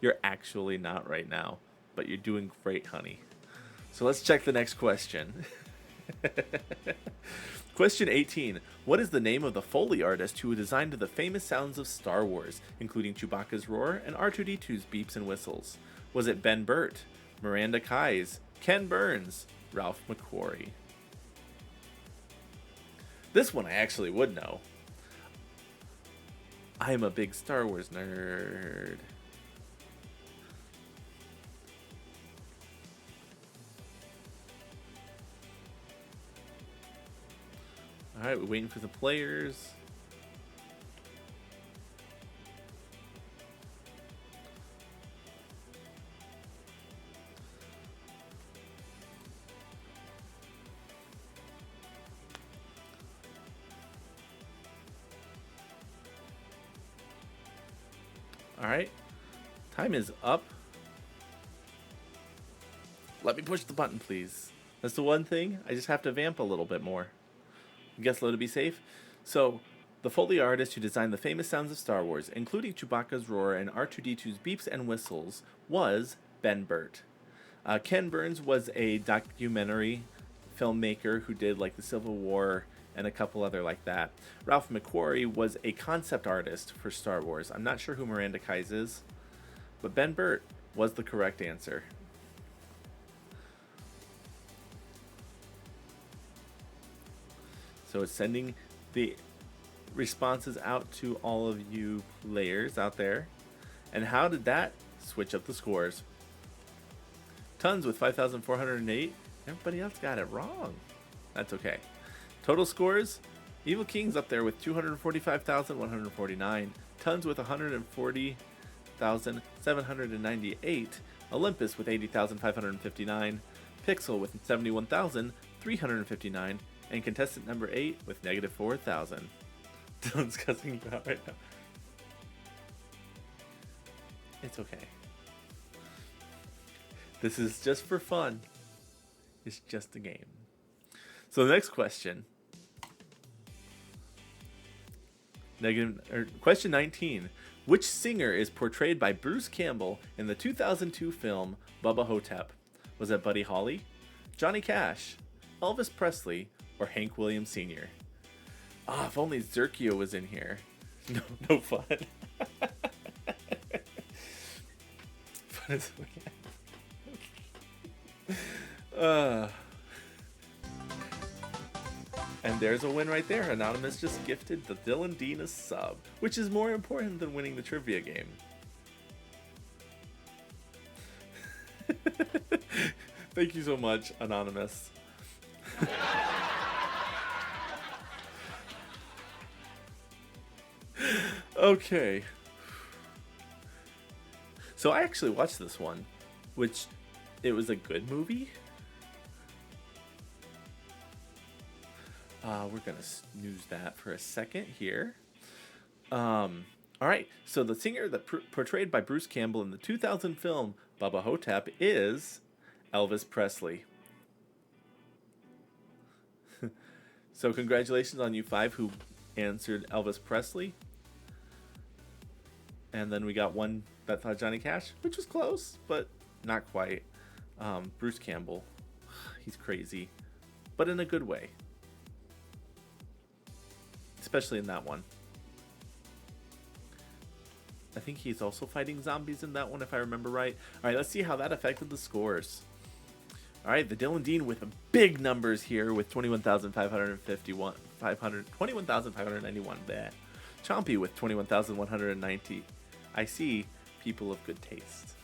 You're actually not right now, but you're doing great, honey. So let's check the next question. Question 18. What is the name of the Foley artist who designed the famous sounds of Star Wars, including Chewbacca's roar and R2-D2's beeps and whistles? Was it Ben Burt, Miranda Keyes, Ken Burns, Ralph McQuarrie? This one I actually would know. I'm a big Star Wars nerd. Alright, we're waiting for the players. All right. Time is up. Let me push the button, please. That's the one thing. I just have to vamp a little bit more. Guess low to be safe. So, the Foley artist who designed the famous sounds of Star Wars, including Chewbacca's roar and R2-D2's beeps and whistles, was Ben Burt. Ken Burns was a documentary filmmaker who did like the Civil War and a couple other like that. Ralph McQuarrie was a concept artist for Star Wars. I'm not sure who Miranda Keyes is, but Ben Burt was the correct answer. So it's sending the responses out to all of you players out there. And how did that switch up the scores? Tons with 5,408. Everybody else got it wrong. That's okay. Total scores, Evil King's up there with 245,149. Tons with 140,798. Olympus with 80,559. Pixel with 71,359. And contestant number 8 with negative 4,000. Dylan's cussing you out right now. It's okay. This is just for fun. It's just a game. So the next question. Question 19. Which singer is portrayed by Bruce Campbell in the 2002 film Bubba Hotep? Was that Buddy Holly, Johnny Cash, Elvis Presley, or Hank Williams Sr.? Ah, if only Zerkio was in here. No fun. Fun as And there's a win right there. Anonymous just gifted the Dylan Dean a sub, which is more important than winning the trivia game. Thank you so much, Anonymous. Okay. So I actually watched this one, which it was a good movie. We're going to snooze that for a second here. All right. So the singer that portrayed by Bruce Campbell in the 2000 film Bubba Hotep is Elvis Presley. So congratulations on you 5 who answered Elvis Presley. And then we got one that thought Johnny Cash, which was close, but not quite. Bruce Campbell, he's crazy, but in a good way. Especially in that one. I think he's also fighting zombies in that one, if I remember right. All right, let's see how that affected the scores. All right, the Dylan Dean with big numbers here with 21,551, 21,591. Chompy with 21,190. I see people of good taste.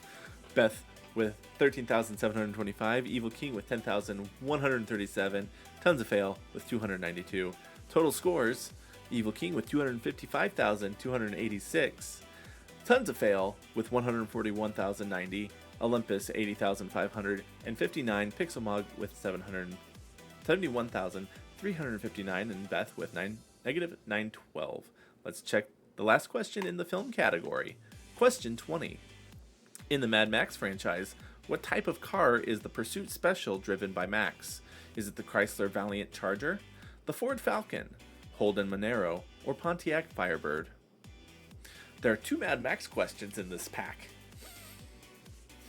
Beth with 13,725. Evil King with 10,137. Tons of Fail with 292. Total scores, Evil King with 255,286. Tons of Fail with 141,090. Olympus 80,559. Pixelmog with 771,359. And Beth with negative 912. Let's check the last question in the film category. Question 20. In the Mad Max franchise, what type of car is the Pursuit Special driven by Max? Is it the Chrysler Valiant Charger, the Ford Falcon, Holden Monero, or Pontiac Firebird? There are 2 Mad Max questions in this pack.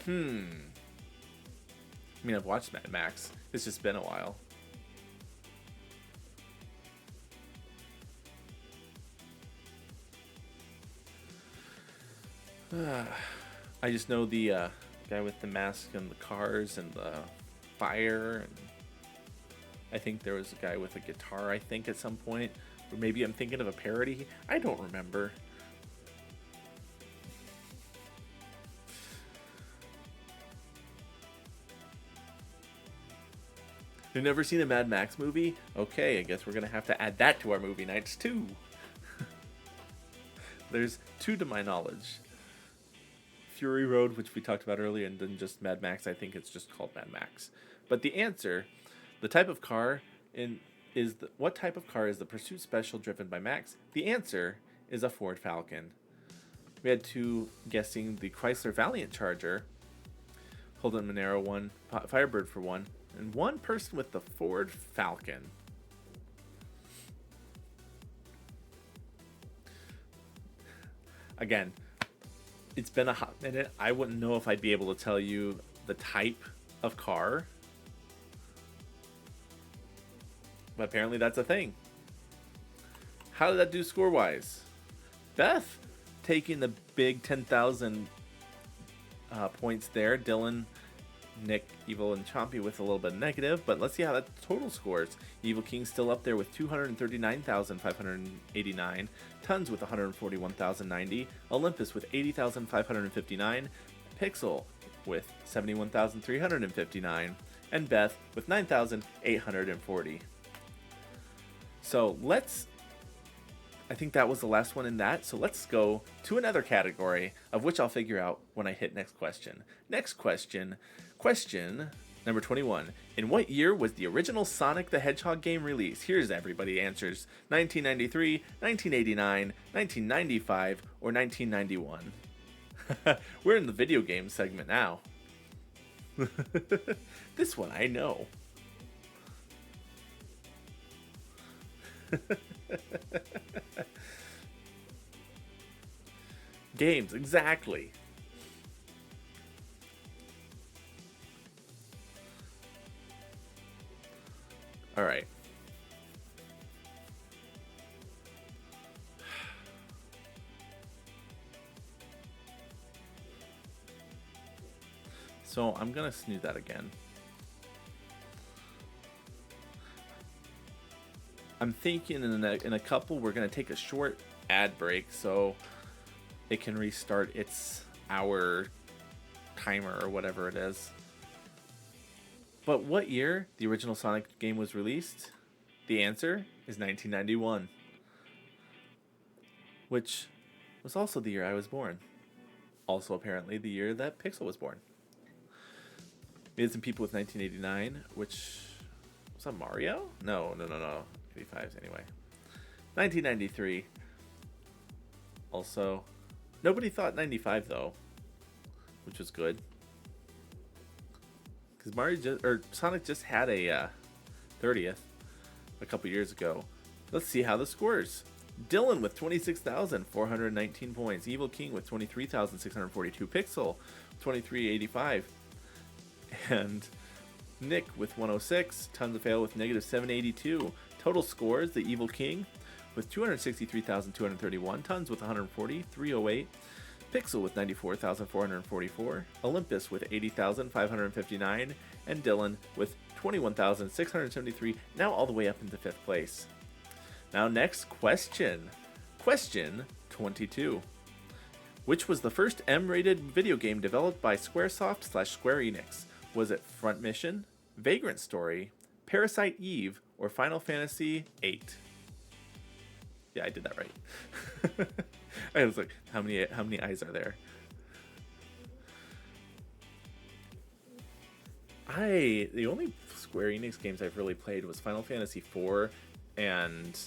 I mean, I've watched Mad Max. It's just been a while. I just know the guy with the mask and the cars and the fire, and I think there was a guy with a guitar, I think, at some point. Or maybe I'm thinking of a parody. I don't remember. You've never seen a Mad Max movie? Okay, I guess we're going to have to add that to our movie nights too. There's 2 to my knowledge. Fury Road, which we talked about earlier, and then just Mad Max. I think it's just called Mad Max. But the answer, the type of car what type of car is the Pursuit Special driven by Max? The answer is a Ford Falcon. We had 2 guessing the Chrysler Valiant Charger. Holden Monero 1, Firebird for 1, and 1 person with the Ford Falcon. Again, it's been a hot minute. I wouldn't know if I'd be able to tell you the type of car. But apparently that's a thing. How did that do score-wise? Beth taking the big 10,000 points there. Dylan, Nick, Evil, and Chompy with a little bit negative. But let's see how that total scores. Evil King still up there with 239,589. Tons with 141,090. Olympus with 80,559. Pixel with 71,359. And Beth with 9,840. So I think that was the last one in that. So let's go to another category, of which I'll figure out when I hit next question. Next question. Question number 21. In what year was the original Sonic the Hedgehog game released? Here's everybody answers. 1993, 1989, 1995, or 1991. We're in the video game segment now. This one I know. Games, exactly. All right. So I'm gonna snooze that again. I'm thinking in a couple we're gonna take a short ad break so it can restart its hour timer or whatever it is. But what year the original Sonic game was released? The answer is 1991, which was also the year I was born. Also apparently the year that Pixel was born. We had some people with 1989, which was that Mario? No. 85s anyway. 1993. Also, nobody thought 95 though, which was good. Because Sonic just had a 30th a couple years ago. Let's see how the scores. Dylan with 26,419 points. Evil King with 23,642. Pixel 2385. And Nick with 106. Tons of Fail with negative 782. Total scores, the Evil King with 263,231. Tons with 140. 308. Pixel with 94,444, Olympus with 80,559, and Dylan with 21,673, now all the way up into 5th place. Now next question. Question 22. Which was the first M-rated video game developed by Squaresoft/Square Enix? Was it Front Mission, Vagrant Story, Parasite Eve, or Final Fantasy VIII? Yeah, I did that right. I was like, how many eyes are there? The only Square Enix games I've really played was Final Fantasy IV and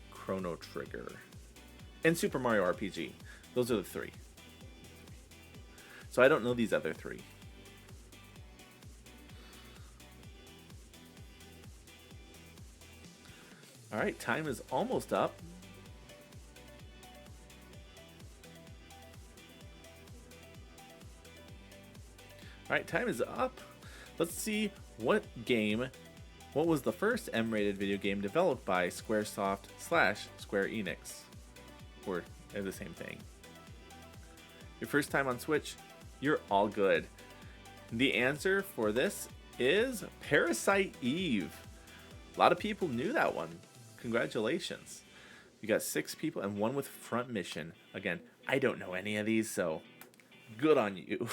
Chrono Trigger. And Super Mario RPG. Those are the 3. So I don't know these other 3. Alright, time is almost up. Alright, time is up. Let's see what was the first M-rated video game developed by Squaresoft/Square Enix? Or they're the same thing. Your first time on Switch, you're all good. The answer for this is Parasite Eve. A lot of people knew that one. Congratulations. You got 6 people and 1 with Front Mission. Again, I don't know any of these, so good on you.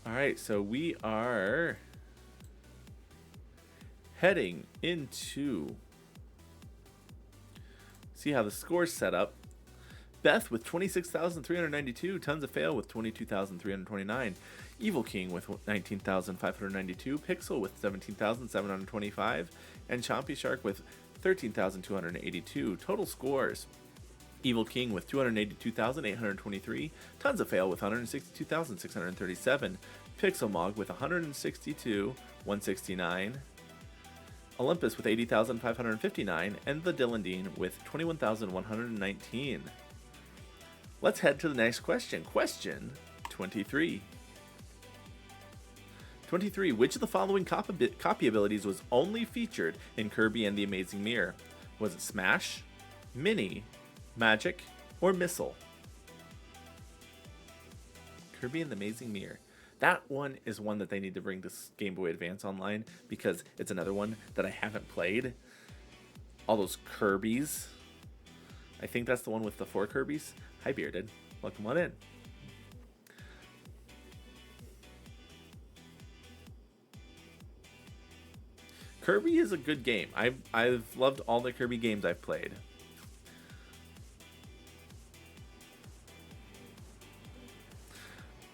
Alright, so we are heading into see how the score's set up. Beth with 26,392, Tons of Fail with 22,329, Evil King with 19,592, Pixel with 17,725, and Chompy Shark with 13,282. Total scores: Evil King with 282,823, Tons of Fail with 162,637, Pixel Mog with 169, Olympus with 80,559, and the Dylan Dean with 21,119. Let's head to the next question. Question 23. 23. Which of the following copy abilities was only featured in Kirby and the Amazing Mirror? Was it Smash, Mini, Magic, or Missile? Kirby and the Amazing Mirror. That one is one that they need to bring to Game Boy Advance Online, because it's another one that I haven't played. All those Kirbys. I think that's the one with the 4 Kirbys. Hi, Bearded. Welcome on in. Kirby is a good game. I've loved all the Kirby games I've played.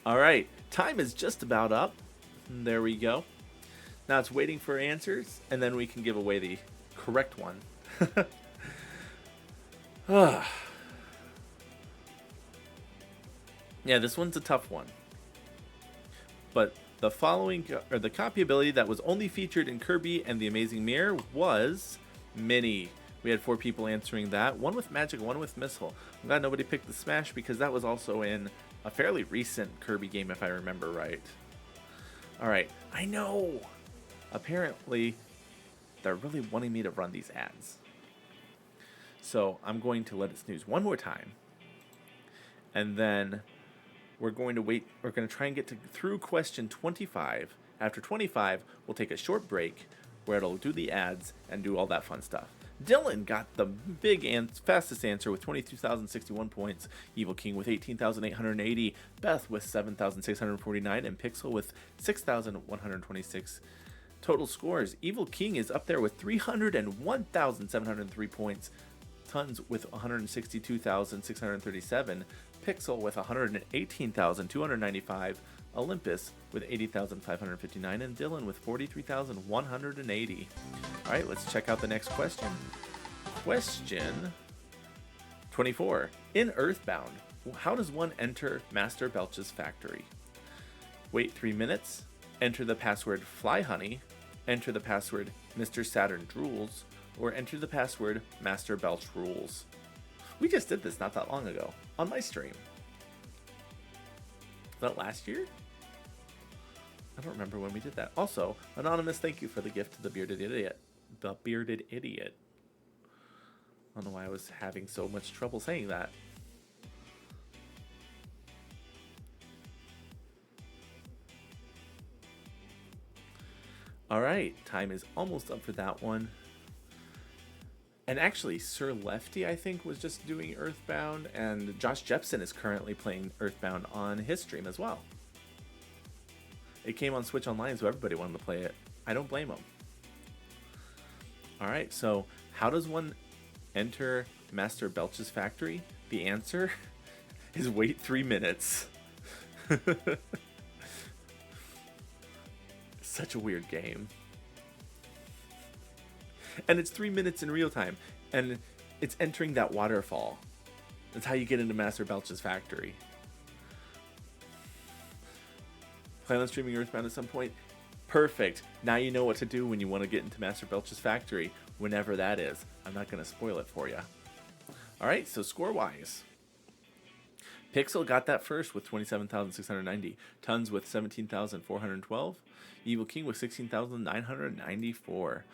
All right, time is just about up. There we go. Now it's waiting for answers, and then we can give away the correct one. Yeah, this one's a tough one. But the following, or the copy ability that was only featured in Kirby and the Amazing Mirror was Mini. We had 4 people answering that. One with Magic, one with Missile. I'm glad nobody picked the Smash, because that was also in a fairly recent Kirby game, if I remember right. Alright, I know! Apparently, they're really wanting me to run these ads. So, I'm going to let it snooze one more time. And then we're going to wait. We're going to try and get through question 25. After 25, we'll take a short break where it'll do the ads and do all that fun stuff. Dylan got the big and fastest answer with 22,061 points. Evil King with 18,880. Beth with 7,649. And Pixel with 6,126. Total scores: Evil King is up there with 301,703 points. Tons with 162,637. Pixel with 118,295. Olympus with 80,559, and Dylan with 43,180. All right, let's check out the next question. Question 24. In Earthbound, how does one enter Master Belch's factory? Wait 3 minutes, enter the password FlyHoney, enter the password Mr. Saturn Drools, or enter the password Master Belch Rules. We just did this not that long ago on my stream. Was that last year? I don't remember when we did that. Also, Anonymous, thank you for the gift to the Bearded Idiot. The Bearded Idiot. I don't know why I was having so much trouble saying that. Alright, time is almost up for that one. And actually, Sir Lefty, I think, was just doing Earthbound, and Josh Jepson is currently playing Earthbound on his stream as well. It came on Switch Online, so everybody wanted to play it. I don't blame them. Alright, so how does one enter Master Belch's factory? The answer is wait 3 minutes. Such a weird game. And it's 3 minutes in real time, and it's entering that waterfall. That's how you get into Master Belch's factory. Plan on streaming Earthbound at some point? Perfect. Now you know what to do when you want to get into Master Belch's factory, whenever that is. I'm not going to spoil it for you. Alright, so score-wise. Pixel got that first with 27,690. Tons with 17,412. Evil King with 16,994.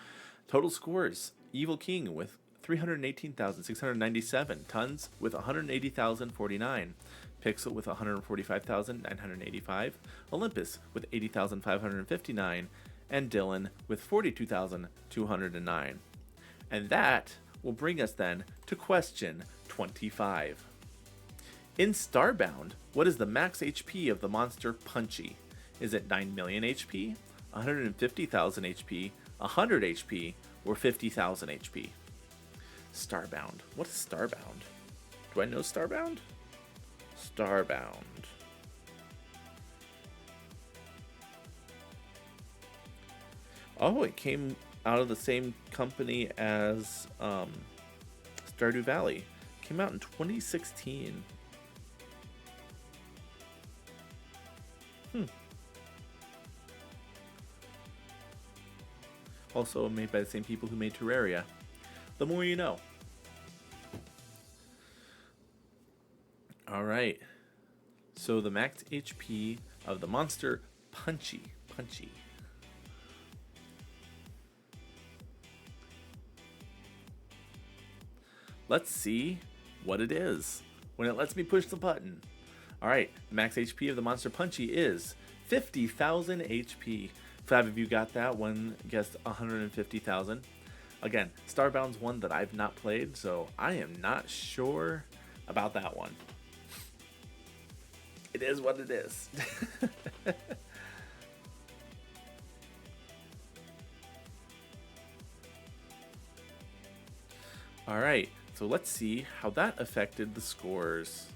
Total scores: Evil King with 318,697. Tons with 180,049. Pixel with 145,985. Olympus with 80,559. And Dylan with 42,209. And that will bring us then to question 25. In Starbound, what is the max HP of the monster Punchy? Is it 9 million HP, 150,000 HP, 100 HP, or 50,000 HP? Starbound. What is Starbound? Do I know Starbound? Starbound. Oh, it came out of the same company as Stardew Valley. Came out in 2016. Also made by the same people who made Terraria. The more you know. Alright. So the max HP of the monster Punchy. Let's see what it is when it lets me push the button. Alright, max HP of the monster Punchy is 50,000 HP. 5 of you got that, one guessed 150,000. Again, Starbound's one that I've not played, so I am not sure about that one. It is what it is. Alright, so let's see how that affected the scores.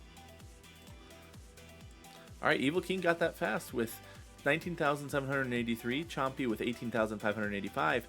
Alright, Evil King got that fast with 19,783, Chompy with 18,585,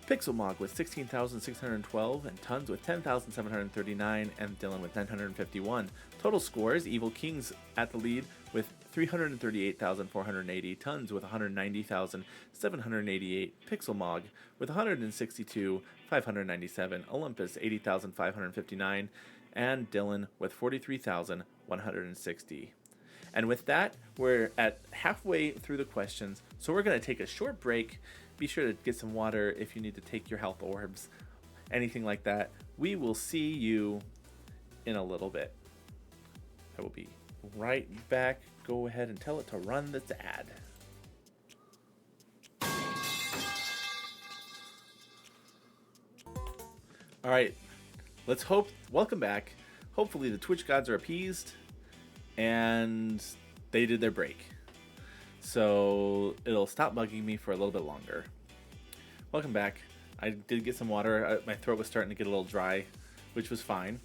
Pixelmog with 16,612, and Tons with 10,739, and Dylan with 951. Total scores, Evil King's at the lead with 338,480, Tons with 190,788, Pixelmog with 162,597, Olympus 80,559, and Dylan with 43,160. And with that, we're at halfway through the questions, so we're going to take a short break. Be sure to get some water if you need to take your health orbs, anything like that. We will see you in a little bit. I will be right back. Go ahead and tell it to run this ad. All right, let's hope. Welcome back. Hopefully the Twitch gods are appeased and they did their break, so it'll stop bugging me for a little bit longer. Welcome back. I did get some water. My throat was starting to get a little dry, which was fine.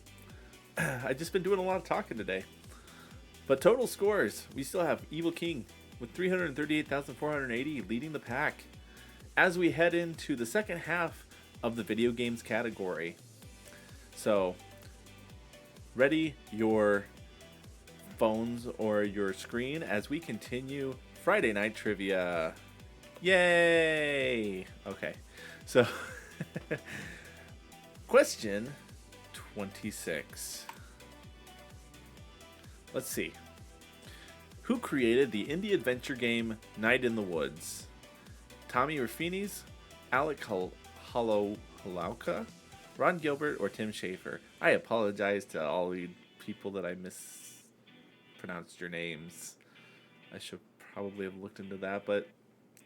I've just been doing a lot of talking today. But total scores, we still have Evil King with 338,480 leading the pack as we head into the second half of the video games category. So ready your phones or your screen as we continue Friday Night Trivia. Yay! Okay, so question 26. Let's see. Who created the indie adventure game Night in the Woods? Tommy Ruffini's, Alec Halauka, Ron Gilbert, or Tim Schafer? I apologize to all the people that I mispronounced your names. I should probably have looked into that, but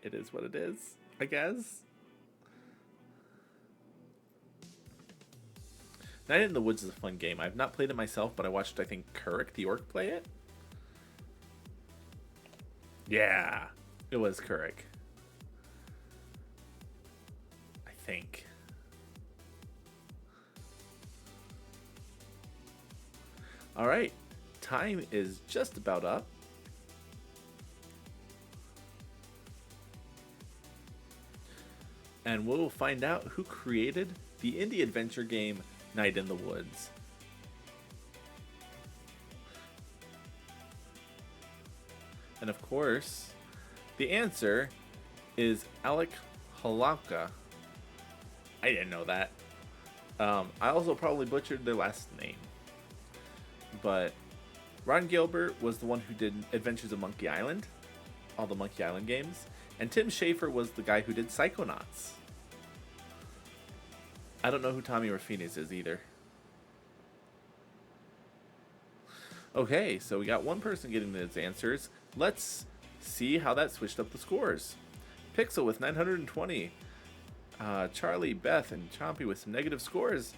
it is what it is, I guess. Night in the Woods is a fun game. I've not played it myself, but I watched, I think, Kurek the Orc play it. Yeah, it was Kurek. I think. Alright, time is just about up. And we'll find out who created the indie adventure game Night in the Woods. And of course, the answer is Alec Halauka. I didn't know that. I also probably butchered their last name. But Ron Gilbert was the one who did Adventures of Monkey Island, all the Monkey Island games. And Tim Schafer was the guy who did Psychonauts. I don't know who Tommy Ruffini's is either. Okay, so we got one person getting those answers. Let's see how that switched up the scores. Pixel with 920. Charlie, Beth, and Chompy with some negative scores.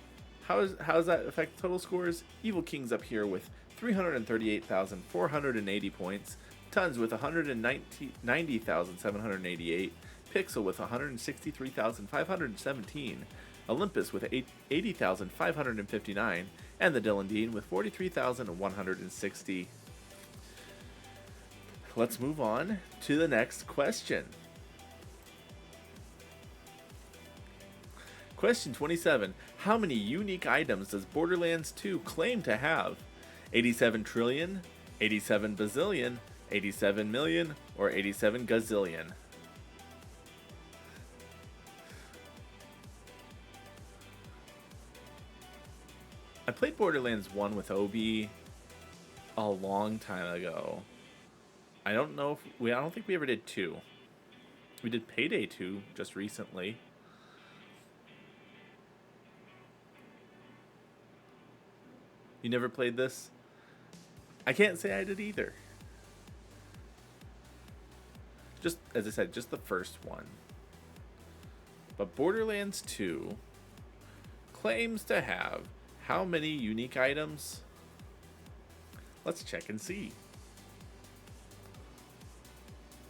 How does that affect total scores? Evil King's up here with 338,480 points. Tons with 190,788. Pixel with 163,517. Olympus with 80,559. And the Dylan Dean with 43,160. Let's move on to the next question. Question 27. How many unique items does Borderlands 2 claim to have? 87 trillion, 87 bazillion, 87 million, or 87 gazillion? I played Borderlands 1 with Obi a long time ago. I don't think we ever did 2. We did Payday 2 just recently. You never played this? I can't say I did either. Just, as I said, just the first one. But Borderlands 2 claims to have how many unique items? Let's check and see.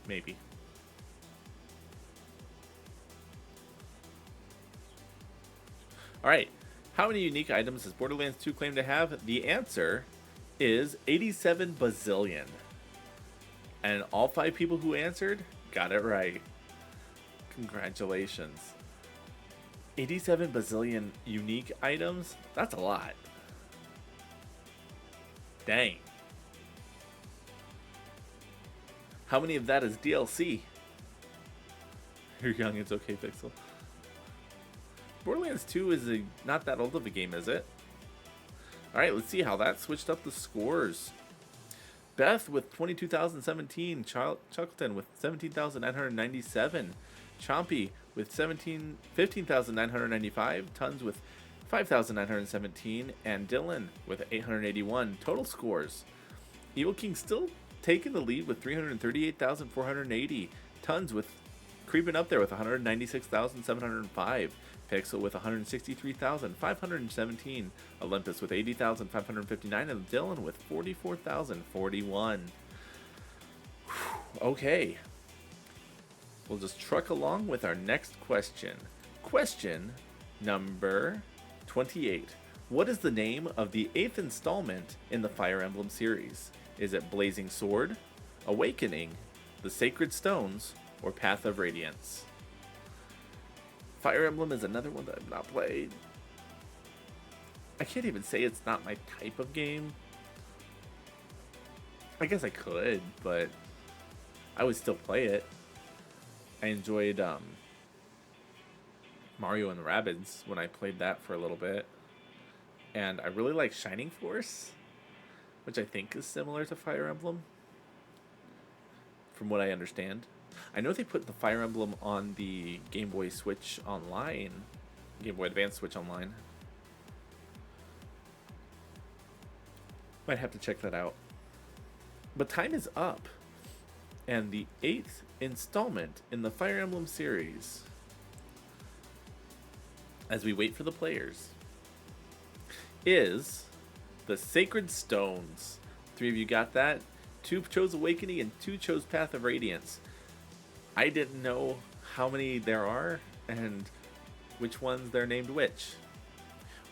Maybe. Alright, how many unique items does Borderlands 2 claim to have? The answer is 87 bazillion. And all 5 people who answered got it right. Congratulations. 87 bazillion unique items? That's a lot. Dang. How many of that is DLC? You're young, it's okay, Pixel. Borderlands 2 is not that old of a game, is it? Alright, let's see how that switched up the scores. Beth with 22,017, Chuckleton with 17,997, Chompy with 15,995, Tons with 5,917, and Dylan with 881 total scores. Evil King still taking the lead with 338,480, Tons with creeping up there with 196,705, Pixel with 163,517, Olympus with 80,559, and Dylan with 44,041. Okay. We'll just truck along with our next question. Question number 28. What is the name of the 8th installment in the Fire Emblem series? Is it Blazing Sword, Awakening, The Sacred Stones, or Path of Radiance? Fire Emblem is another one that I've not played. I can't even say it's not my type of game. I guess I could, but I would still play it. I enjoyed Mario and the Rabbids when I played that for a little bit. And I really like Shining Force, which I think is similar to Fire Emblem, from what I understand. I know they put the Fire Emblem on the Game Boy Switch Online, Game Boy Advance Switch Online. Might have to check that out. But time is up, and the 8th installment in the Fire Emblem series, as we wait for the players, is the Sacred Stones. 3 of you got that. 2 chose Awakening and 2 chose Path of Radiance. I didn't know how many there are and which ones they're named which.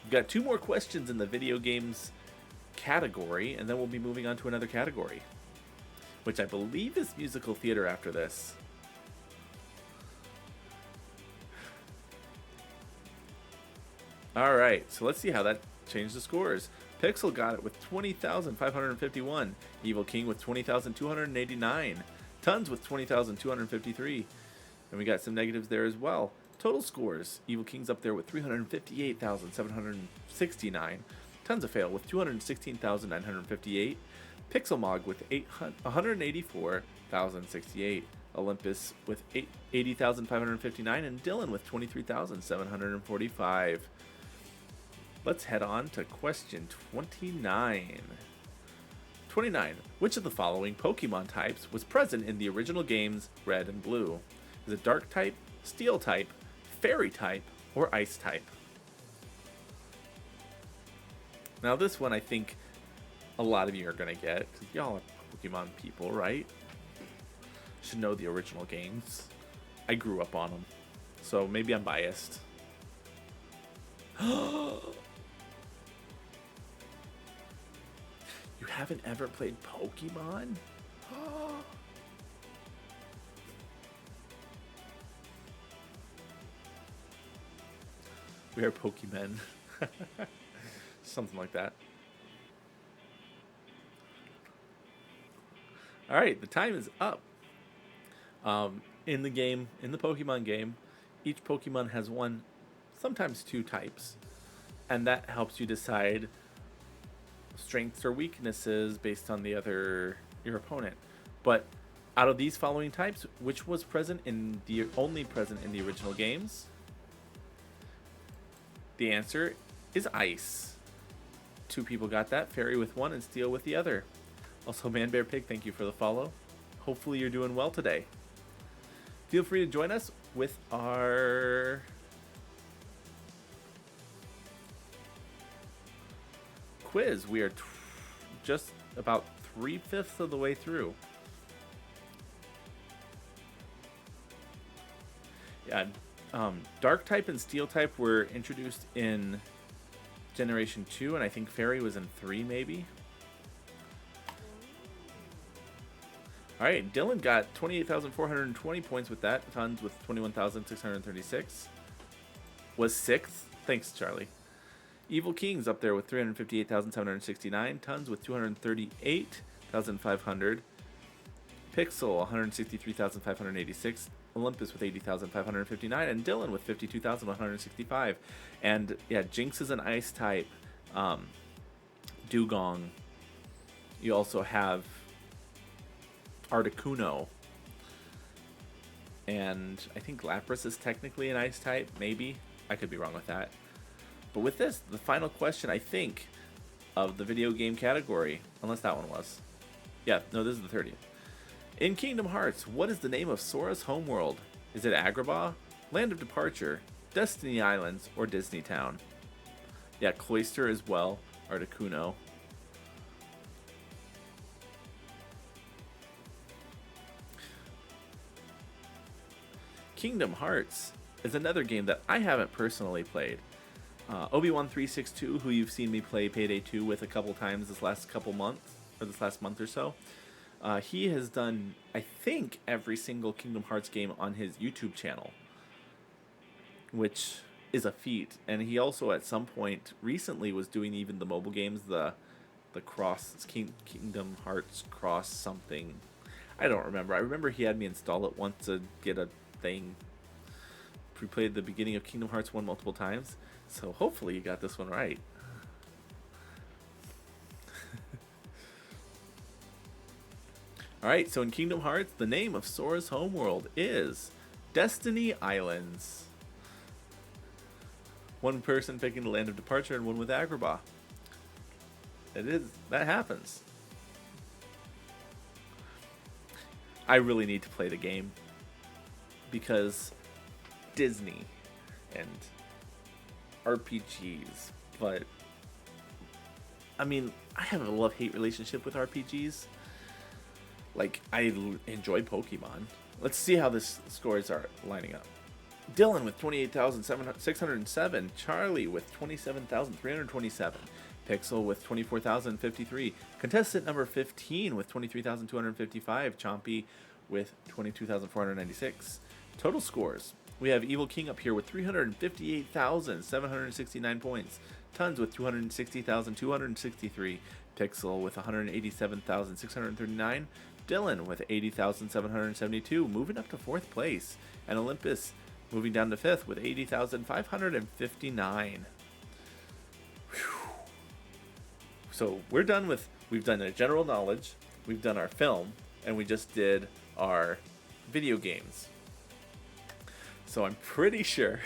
We've got 2 more questions in the video games category, and then we'll be moving on to another category, which I believe is musical theater after this. Alright, so let's see how that changed the scores. Pixel got it with 20,551, Evil King with 20,289, Tons with 20,253, and we got some negatives there as well. Total scores, Evil King's up there with 358,769, Tons of Fail with 216,958, Pixelmog with 184,068, Olympus with 80,559, and Dylan with 23,745. Let's head on to question 29. 29. Which of the following Pokemon types was present in the original games Red and Blue? Is it Dark type, Steel type, Fairy type, or Ice type? Now this one I think a lot of you are going to get, because y'all are Pokemon people, right? Should know the original games. I grew up on them, so maybe I'm biased. You haven't ever played Pokemon? We are Pokemon. Something like that. All right, the time is up. In the game, in the Pokemon game, each Pokemon has one, sometimes two types, and that helps you decide strengths or weaknesses based on your opponent. But out of these following types, which was present in the only present in the original games? The answer is ice. Two people got that, Fairy with one and Steel with the other. Also, Man Bear Pig, thank you for the follow. Hopefully you're doing well today. Feel free to join us with our quiz. We are just about 3/5 of the way through. Yeah, Dark type and Steel type were introduced in Generation 2, and I think Fairy was in 3 maybe. Alright, Dylan got 28,420 points with that. Tons with 21,636. Was 6th. Thanks, Charlie. Evil King's up there with 358,769. Tons with 238,500. Pixel, 163,586. Olympus with 80,559. And Dylan with 52,165. And yeah, Jinx is an ice type. Dugong. You also have Articuno. And I think Lapras is technically an ice type, maybe. I could be wrong with that. But with this, the final question, I think, of the video game category, unless that one was. Yeah, no, this is the 30th. In Kingdom Hearts, what is the name of Sora's homeworld? Is it Agrabah, Land of Departure, Destiny Islands, or Disney Town? Yeah, Cloister as well, Articuno. Kingdom Hearts is another game that I haven't personally played. Obi-Wan362, who you've seen me play Payday 2 with a couple times this last couple months, or this last month or so, he has done, I think, every single Kingdom Hearts game on his YouTube channel, which is a feat. And he also, at some point recently, was doing even the mobile games, the Kingdom Hearts Cross something. I don't remember. I remember he had me install it once to get a thing. We played the beginning of Kingdom Hearts 1 multiple times, so hopefully you got this one right. Alright, so in Kingdom Hearts, the name of Sora's homeworld is Destiny Islands. One person picking the Land of Departure and one with Agrabah. That happens. I really need to play the game because Disney and RPGs, but I mean, I have a love-hate relationship with RPGs. Like, I enjoy Pokemon. Let's see how this scores are lining up. Dylan with 28,607. Charlie with 27,327. Pixel with 24,053. Contestant number 15 with 23,255. Chompy with 22,496. Total scores. We have Evil King up here with 358,769 points. Tons with 260,263. Pixel with 187,639. Dylan with 80,772, moving up to 4th place. And Olympus moving down to 5th with 80,559. So we've done a general knowledge, we've done our film, and we just did our video games. So I'm pretty sure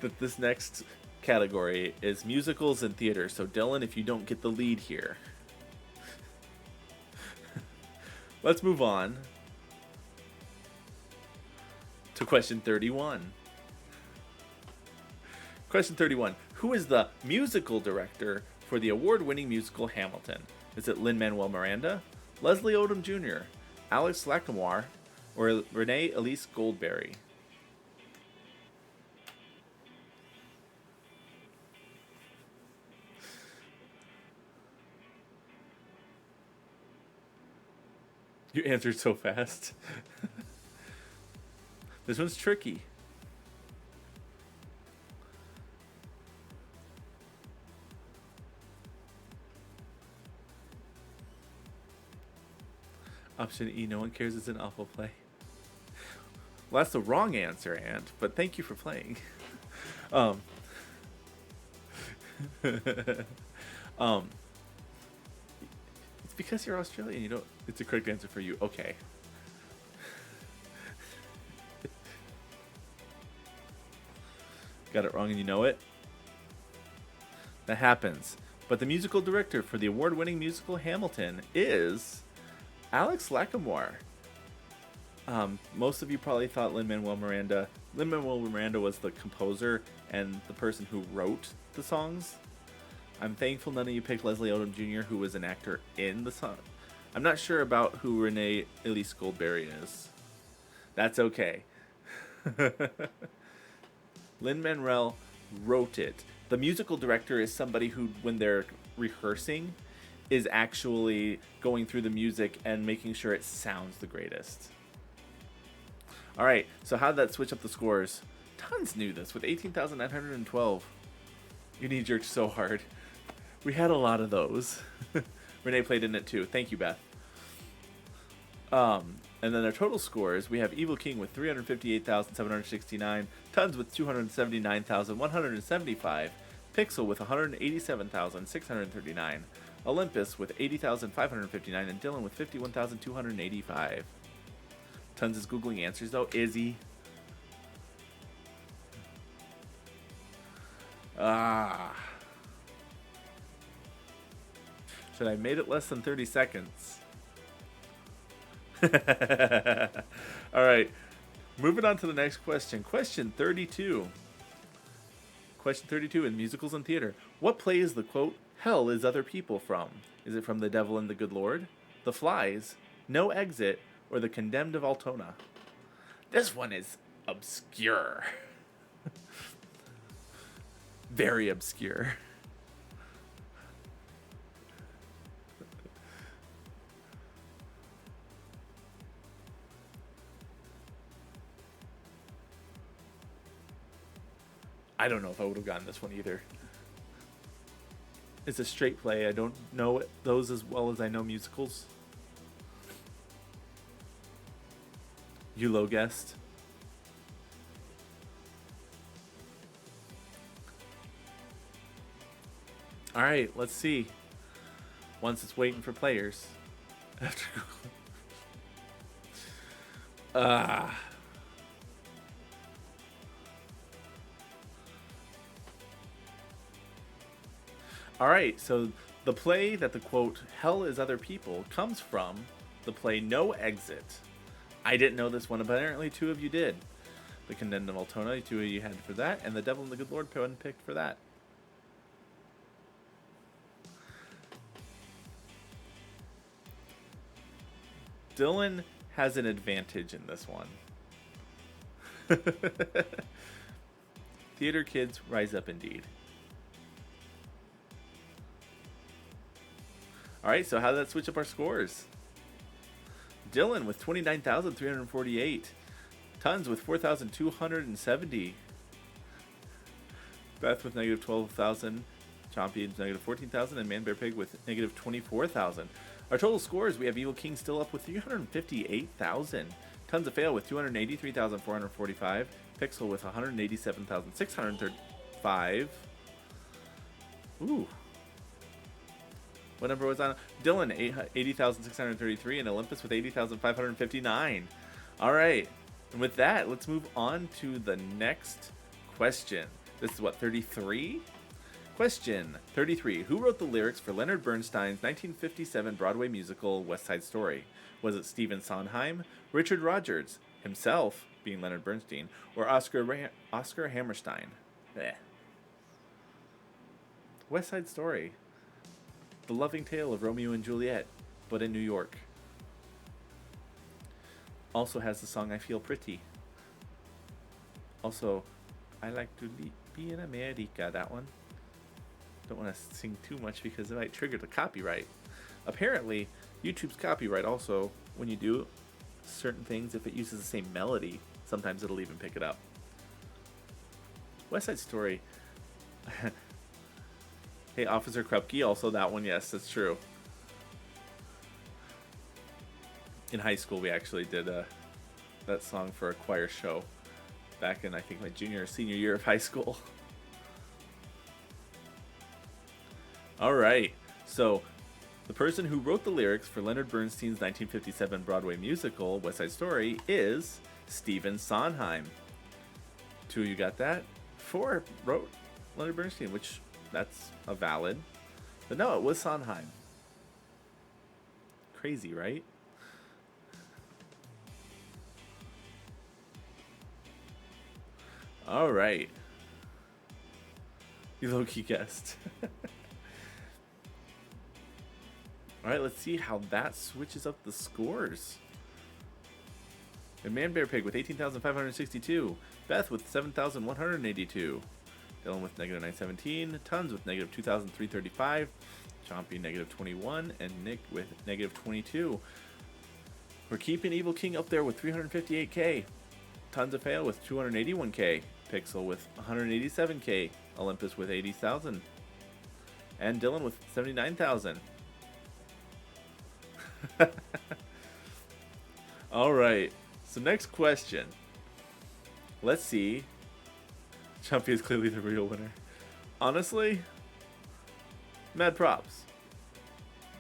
that this next category is musicals and theater. So Dylan, if you don't get the lead here, let's move on to question 31. Question 31. Who is the musical director for the award-winning musical Hamilton? Is it Lin-Manuel Miranda, Leslie Odom Jr., Alex Lacamoire, or Renee Elise Goldberry? You answered so fast. This one's tricky. Option E, no one cares it's an awful play. Well, that's the wrong answer, Ant, but thank you for playing. um, um, it's because you're Australian. You don't. It's a correct answer for you. Okay. Got it wrong and you know it? That happens. But the musical director for the award-winning musical Hamilton is Alex Lacamoire. Most of you probably thought Lin-Manuel Miranda. Lin-Manuel Miranda was the composer and the person who wrote the songs. I'm thankful none of you picked Leslie Odom Jr., who was an actor in the song. I'm not sure about who Renee Elise Goldberry is. That's okay. Lin-Manuel wrote it. The musical director is somebody who, when they're rehearsing, is actually going through the music and making sure it sounds the greatest. All right, so how did that switch up the scores? Tons knew this with 18,912. You knee jerked so hard. We had a lot of those. Renee played in it too. Thank you, Beth. And then our total scores, we have Evil King with 358,769, Tons with 279,175, Pixel with 187,639, Olympus with 80,559, and Dylan with 51,285. Tons is Googling answers though. Izzy. Should I have made it less than 30 seconds? All right, moving on to the next question. Question 32. Question 32 in musicals and theater. What play is the quote, "Hell is other people" from? Is it from The Devil and the Good Lord, The Flies, No Exit, or The Condemned of Altona? This one is obscure. Very obscure. I don't know if I would have gotten this one either. It's a straight play. I don't know those as well as I know musicals. Yulo guessed. All right, let's see. Once it's waiting for players. All right, so the play that the quote, "Hell is other people" comes from the play No Exit. I didn't know this one, but apparently two of you did. The Condemned of Altona, two of you had for that, and The Devil and the Good Lord one picked for that. Dylan has an advantage in this one. Theater kids, rise up indeed. All right, so how did that switch up our scores? Dylan with 29,348. Tons with 4,270. Beth with negative 12,000. Chompy negative 14,000. And Man Bear Pig with negative 24,000. Our total scores, we have Evil King still up with 358,000. Tons of Fail with 283,445. Pixel with 187,635. Ooh. What number was on? Dylan, 80,633, and Olympus with 80,559. All right. And with that, let's move on to the next question. This is what, 33? Question 33. Who wrote the lyrics for Leonard Bernstein's 1957 Broadway musical West Side Story? Was it Stephen Sondheim, Richard Rodgers, himself, being Leonard Bernstein, or Oscar Hammerstein? West Side Story. The loving tale of Romeo and Juliet, but in New York. Also has the song I Feel Pretty. Also, I Like to Be in America, that one. Don't want to sing too much because it might trigger the copyright. Apparently, YouTube's copyright also, when you do certain things, if it uses the same melody, sometimes it'll even pick it up. West Side Story. Hey, Officer Krupke, also that one, yes, that's true. In high school, we actually did that song for a choir show back in, I think, my junior or senior year of high school. All right. So, the person who wrote the lyrics for Leonard Bernstein's 1957 Broadway musical, West Side Story, is Stephen Sondheim. 2 of you got that. 4 wrote Leonard Bernstein, which that's a valid. But no, it was Sondheim. Crazy, right? All right. You low-key guessed. All right, let's see how that switches up the scores. And Man Bear Pig with 18,562. Beth with 7,182. Dylan with negative 917. Tons with negative 2,335. Chompy negative 21. And Nick with negative 22. We're keeping Evil King up there with 358k. Tons of Fail with 281k. Pixel with 187k. Olympus with 80,000. And Dylan with 79,000. All right. So next question. Let's see. Chumpy is clearly the real winner. Honestly, mad props.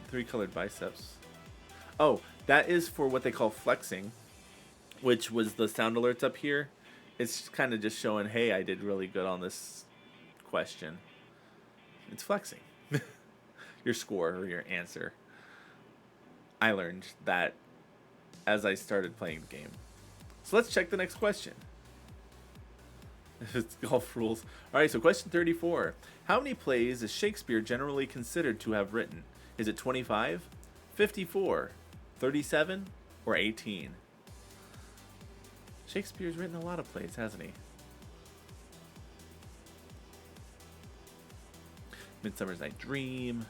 3 colored biceps. Oh, that is for what they call flexing, which was the sound alerts up here. It's kind of just showing, hey, I did really good on this question. It's flexing. Your score or your answer. I learned that as I started playing the game. So let's check the next question. It's golf rules. All right, so question 34. How many plays is Shakespeare generally considered to have written? Is it 25, 54, 37, or 18? Shakespeare's written a lot of plays, hasn't he? Midsummer's Night Dream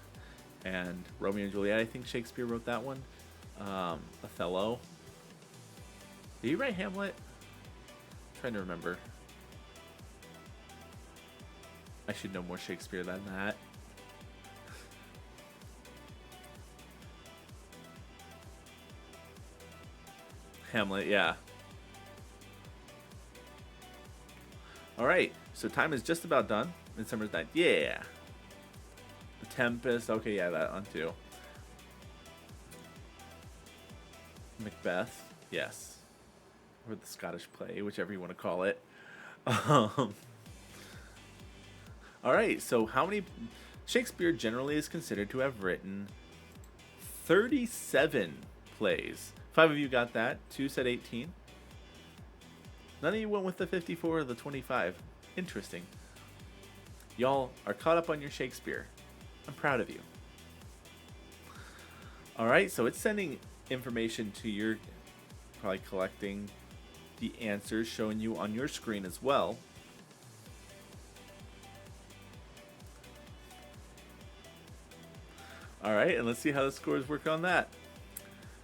and Romeo and Juliet. I think Shakespeare wrote that one. Othello. Did he write Hamlet? I'm trying to remember. I should know more Shakespeare than that. Hamlet, yeah. Alright, so time is just about done. Midsummer's Night, yeah. The Tempest, okay, yeah, that one too. Macbeth, yes. Or the Scottish play, whichever you want to call it. Alright, so how many... Shakespeare generally is considered to have written 37 plays. 5 of you got that. 2 said 18. None of you went with the 54 or the 25. Interesting. Y'all are caught up on your Shakespeare. I'm proud of you. Alright, so it's sending information to your... Probably collecting the answers, showing you on your screen as well. Alright, and let's see how the scores work on that.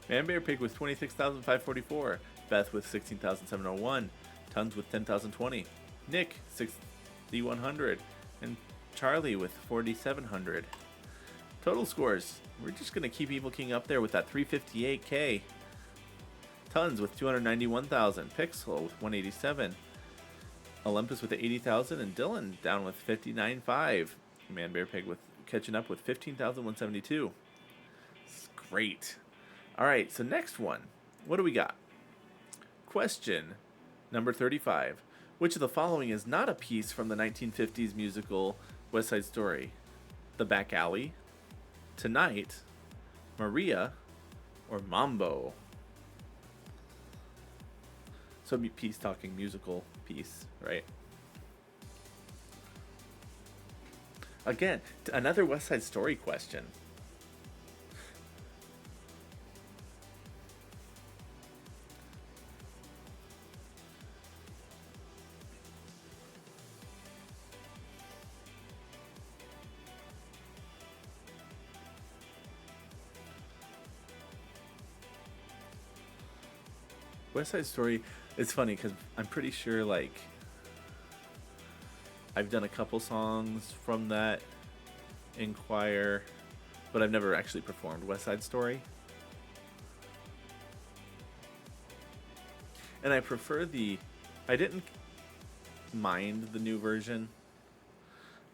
Man Bear Pig with 26,544. Beth with 16,701. Tons with 10,020. Nick, 6,100. And Charlie with 4,700. Total scores. We're just going to keep Evil King up there with that 358k. Tons with 291,000. Pixel with 187. Olympus with 80,000. And Dylan down with 59.5. Man Bear Pig with catching up with 15,172. It's great. All right, so next one. What do we got? Question number 35. Which of the following is not a piece from the 1950s musical West Side Story? The Back Alley, Tonight, Maria, or Mambo? So piece talking musical piece, right? Again, another West Side Story question. West Side Story, it's funny because I'm pretty sure, like, I've done a couple songs from that in choir, but I've never actually performed West Side Story. and I prefer the. I didn't mind the new version.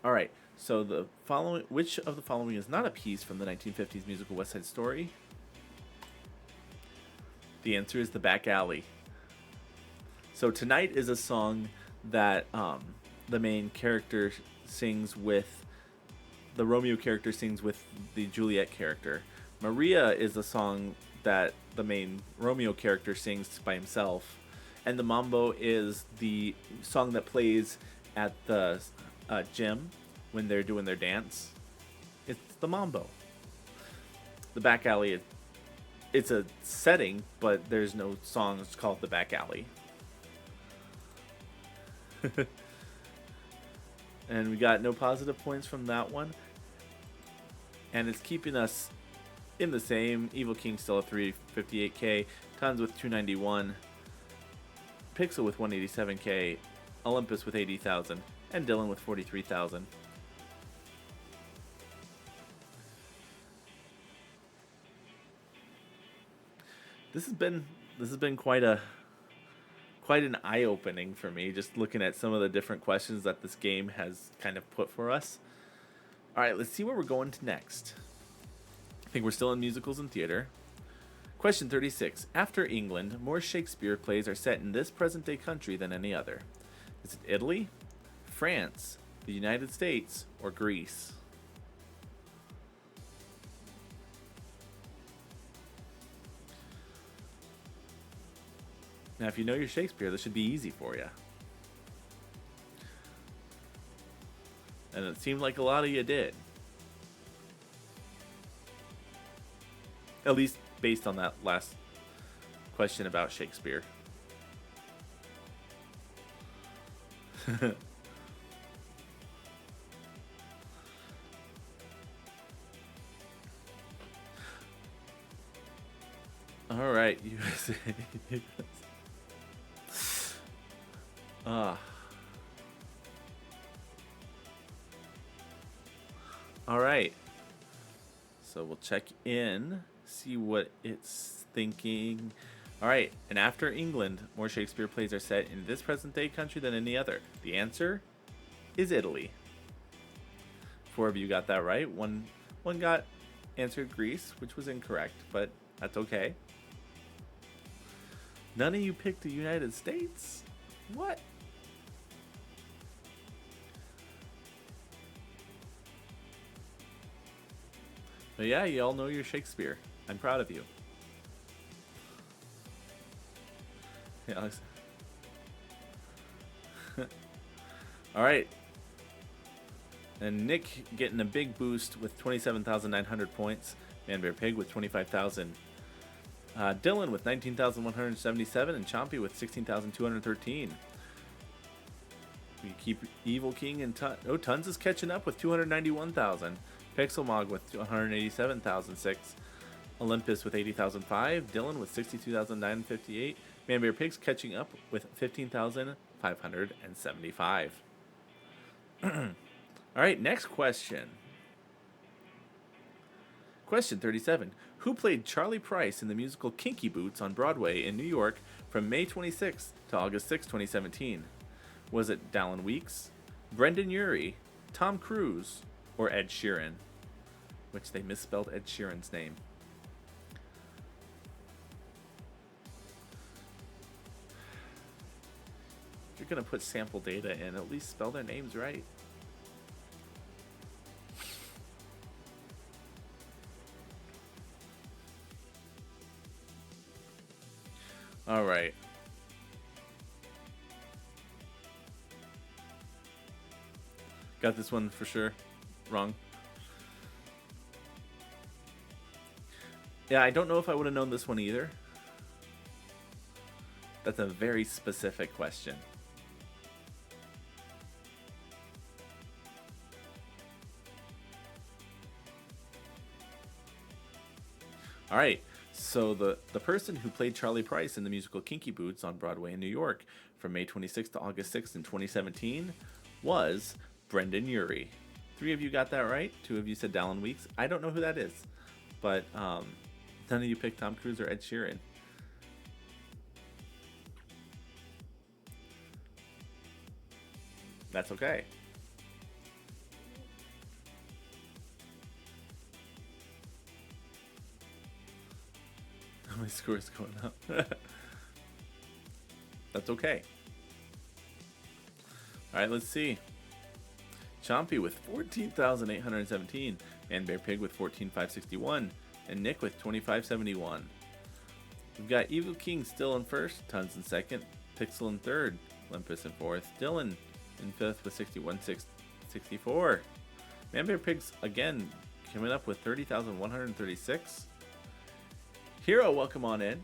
All right. So the following, which of the following is not a piece from the 1950s musical West Side Story? The answer is The Back Alley. So Tonight is a song that the main character sings with, the Romeo character sings with the Juliet character. Maria is a song that the main Romeo character sings by himself. And the Mambo is the song that plays at the gym when they're doing their dance. It's the Mambo. The Back Alley, it's a setting, but there's no song. It's called The Back Alley. And we got no positive points from that one. And it's keeping us in the same. Evil King still at 358k. Tons with 291. Pixel with 187k. Olympus with 80,000. And Dylan with 43,000. This has been quite an eye-opening for me, just looking at some of the different questions that this game has kind of put for us. All right, let's see where we're going to next. I think we're still in musicals and theater. Question 36. After England, more Shakespeare plays are set in this present-day country than any other. Is it Italy, France, the United States, or Greece? Now, if you know your Shakespeare, this should be easy for you. And it seemed like a lot of you did. At least based on that last question about Shakespeare. All right, USA. All right. So we'll check in, see what it's thinking. All right. And after England, more Shakespeare plays are set in this present day country than any other. The answer is Italy. 4 of you got that right. One got answered Greece, which was incorrect, but that's okay. None of you picked the United States? What? But yeah, you all know your Shakespeare. I'm proud of you. Yeah, Alex. All right. And Nick getting a big boost with 27,900 points. Man Bear Pig with 25,000. Dylan with 19,177 and Chompy with 16,213. We keep Evil King and Tons is catching up with 291,000. Pixelmog with 187,006. Olympus with 80,005. Dylan with 62,958. Manbear Pigs catching up with 15,575. All right, next question. Question 37. Who played Charlie Price in the musical Kinky Boots on Broadway in New York from May 26th to August 6, 2017? Was it Dallin Weeks, Brendan Urie, Tom Cruise, or Ed Sheeran? Which they misspelled Ed Sheeran's name. If you're going to put sample data in, at least spell their names right. All right. Got this one for sure. Wrong. Yeah, I don't know if I would have known this one either. That's a very specific question. All right. So the person who played Charlie Price in the musical Kinky Boots on Broadway in New York from May 26th to August 6th in 2017 was Brendan Urie. 3 of you got that right. 2 of you said Dallin Weeks. I don't know who that is, but none of you picked Tom Cruise or Ed Sheeran. That's okay. My score is going up. That's okay. All right, let's see. Chompy with 14,817, and Bear Pig with 14,561, and Nick with 2571. We've got Evil King still in first, Tons in second, Pixel in third, Olympus in fourth, Dylan in fifth with 61,664. Man Bear Pigs again coming up with 30,136. Hero, welcome on in.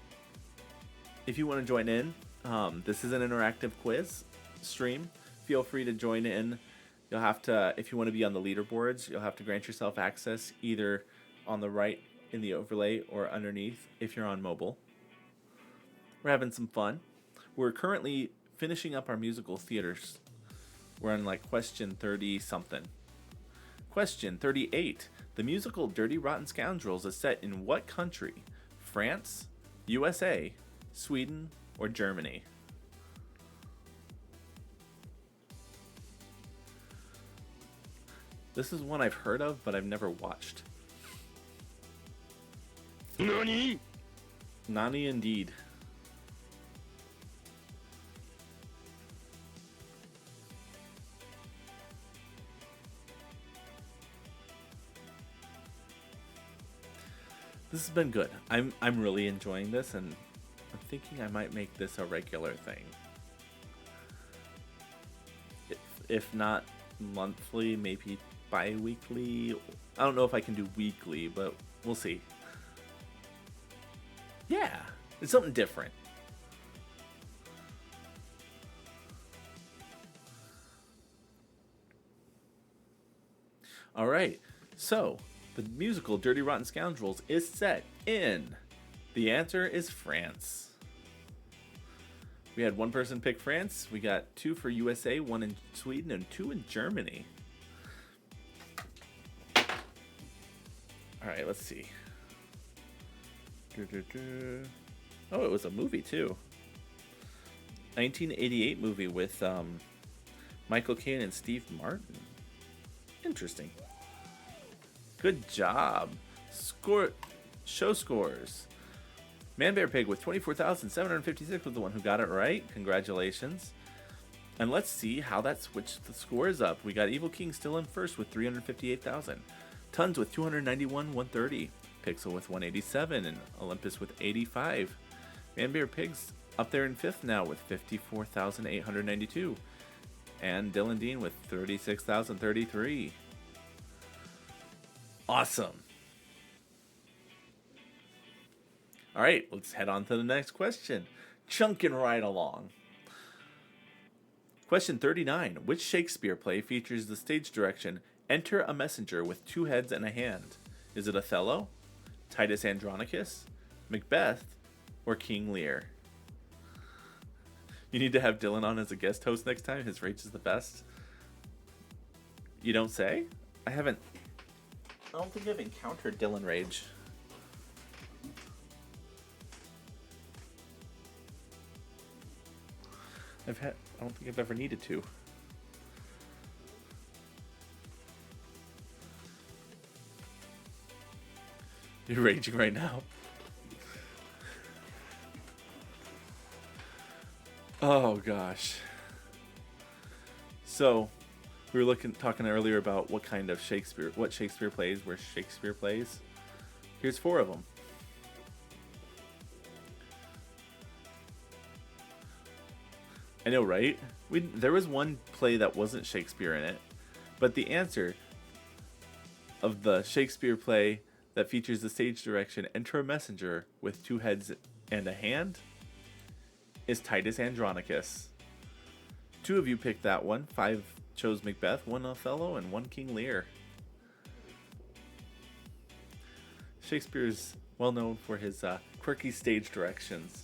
If you want to join in, this is an interactive quiz stream. Feel free to join in. You'll have to, if you want to be on the leaderboards, you'll have to grant yourself access either on the right in the overlay or underneath if you're on mobile. We're having some fun. We're currently finishing up our musical theaters. We're on like question 30 something. Question 38. The musical Dirty Rotten Scoundrels is set in what country? France, USA, Sweden, or Germany? This is one I've heard of, but I've never watched. Nani? Nani indeed. This has been good. I'm really enjoying this, and I'm thinking I might make this a regular thing. If not monthly, maybe bi-weekly. I don't know if I can do weekly, but we'll see. Yeah, it's something different. All right, so the musical Dirty Rotten Scoundrels is set in. The answer is France. We had one person pick France. We got 2 for USA, 1 in Sweden, and 2 in Germany. All right, let's see. Oh, it was a movie too. 1988 movie with Michael Caine and Steve Martin. Interesting. Good job. Show scores. Man Bear Pig with 24,756 was the one who got it right. Congratulations. And let's see how that switched the scores up. We got Evil King still in first with 358,000. Tons with 291, 130. Pixel with 187, and Olympus with 85. Man Bear Pig's up there in fifth now with 54,892. And Dylan Dean with 36,033. Awesome. All right, let's head on to the next question. Chunking right along. Question 39. Which Shakespeare play features the stage direction, "Enter a messenger with 2 heads and a hand"? Is it Othello, Titus Andronicus, Macbeth, or King Lear? You need to have Dylan on as a guest host next time. His rage is the best. You don't say? I don't think I've encountered Dylan Rage. I don't think I've ever needed to. You're raging right now. Oh gosh. So, we were talking earlier about what Shakespeare plays, where Shakespeare plays. Here's 4 of them. I know, right? There was one play that wasn't Shakespeare in it, but the answer of the Shakespeare play that features the stage direction, "Enter a messenger with 2 heads and a hand," is Titus Andronicus. 2 of you picked that one. 5 chose Macbeth, 1 Othello, and 1 King Lear. Shakespeare's well known for his quirky stage directions.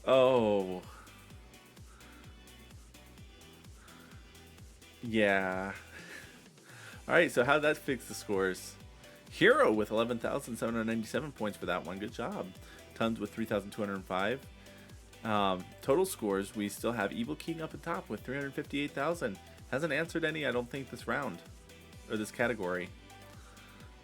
Oh. Yeah. Alright, so how did that fix the scores? Hero with 11,797 points for that one. Good job. Tons with 3,205. Total scores, we still have Evil King up at top with 358,000. Hasn't answered any, I don't think, this round or this category.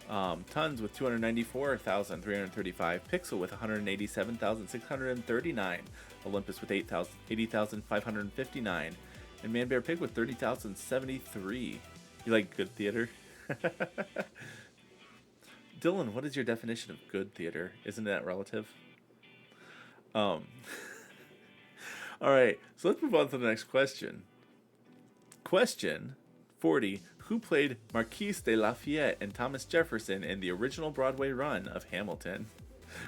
Tons with 294,335. Pixel with 187,639. Olympus with 80,559. And Man Bear Pig with 30,073. You like good theater? Dylan, what is your definition of good theater? Isn't that relative? All right, so let's move on to the next question. Question 40. Who played Marquise de Lafayette and Thomas Jefferson in the original Broadway run of Hamilton?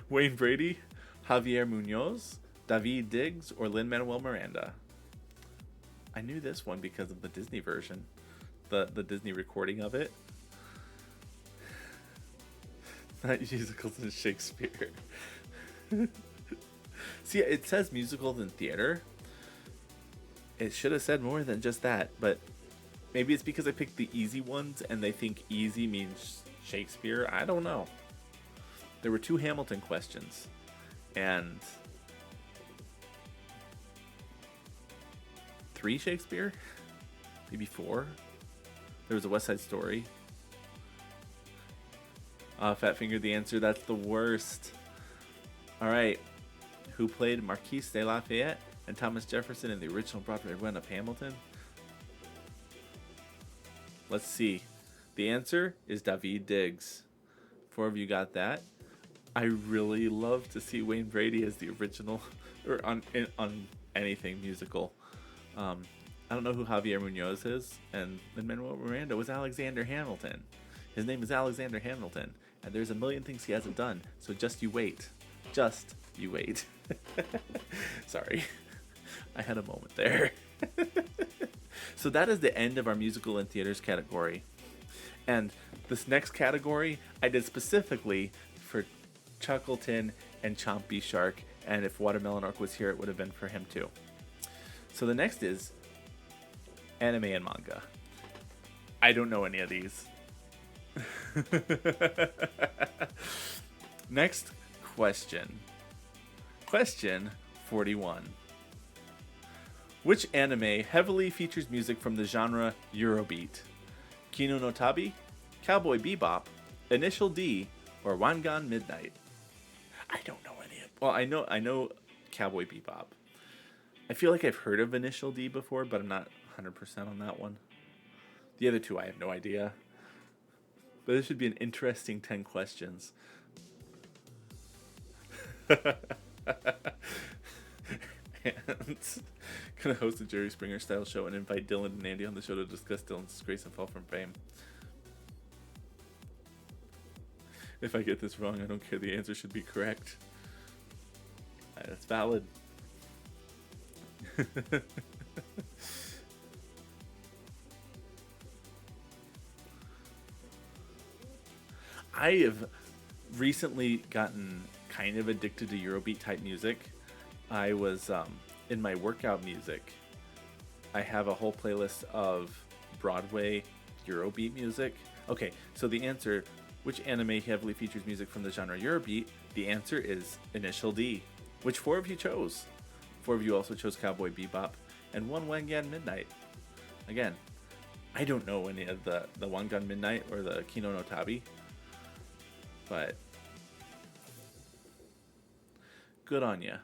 Wayne Brady, Javier Munoz, David Diggs, or Lin-Manuel Miranda? I knew this one because of the Disney version, the Disney recording of it. Not musicals and Shakespeare. See, it says musicals and theater. It should have said more than just that, but maybe it's because I picked the easy ones and they think easy means Shakespeare. I don't know. There were 2 Hamilton questions, and 3 Shakespeare? Maybe 4? There was a West Side Story. Fat Finger, the answer. That's the worst. Alright. Who played Marquise de Lafayette and Thomas Jefferson in the original Broadway run of Hamilton? Let's see. The answer is David Diggs. 4 of you got that. I really love to see Wayne Brady as the original, or on anything musical. I don't know who Javier Munoz is, and Lin-Manuel Miranda was Alexander Hamilton. His name is Alexander Hamilton, and there's a million things he hasn't done, so just you wait. Just you wait. Sorry. I had a moment there. So that is the end of our musical and theaters category. And this next category I did specifically for Chuckleton and Chompy Shark, and if Watermelon Orc was here, it would have been for him too. So the next is anime and manga. I don't know any of these. Next question. Question 41. Which anime heavily features music from the genre Eurobeat? Kino no Tabi, Cowboy Bebop, Initial D, or Wangan Midnight? I don't know any of. Well, I know Cowboy Bebop. I feel like I've heard of Initial D before, but I'm not 100% on that one. The other 2 I have no idea. But this should be an interesting 10 questions. And gonna host a Jerry Springer style show and invite Dylan and Andy on the show to discuss Dylan's disgrace and fall from fame. If I get this wrong, I don't care. The answer should be correct. That's valid. I have recently gotten kind of addicted to Eurobeat type music. I was in my workout music. I have a whole playlist of Broadway Eurobeat music. Okay, so the answer, which anime heavily features music from the genre Eurobeat? The answer is Initial D, which 4 of you chose. 4 of you also chose Cowboy Bebop, and 1 Wangan Midnight. Again, I don't know any of the Wangan Midnight or the Kino no Tabi, but good on ya.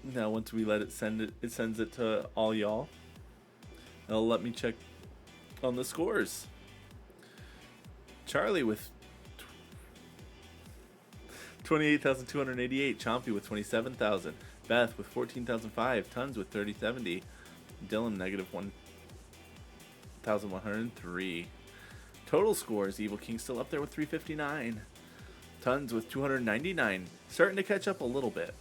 Now once we let it send it sends it to all y'all. It'll let me check on the scores. Charlie with 28,288, Chompy with 27,000, Beth with 14,005, Tons with 3070, Dylan negative 1,103. Total scores, Evil King still up there with 359. Tons with 299, starting to catch up a little bit.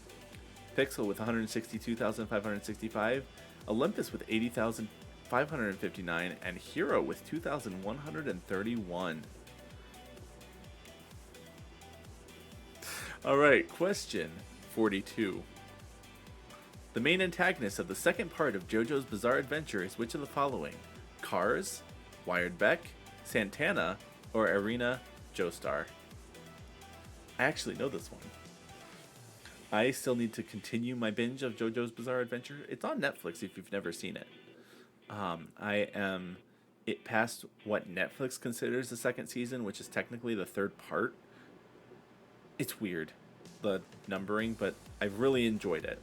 Pixel with 162,565, Olympus with 80,559, and Hero with 2,131. Alright, question 42. The main antagonist of the second part of JoJo's Bizarre Adventure is which of the following? Cars, Wired Beck, Santana, or Arena Joestar. I actually know this one. I still need to continue my binge of JoJo's Bizarre Adventure. It's on Netflix if you've never seen it. I am it past what Netflix considers the second season, which is technically the third part. It's weird, the numbering, but I've really enjoyed it.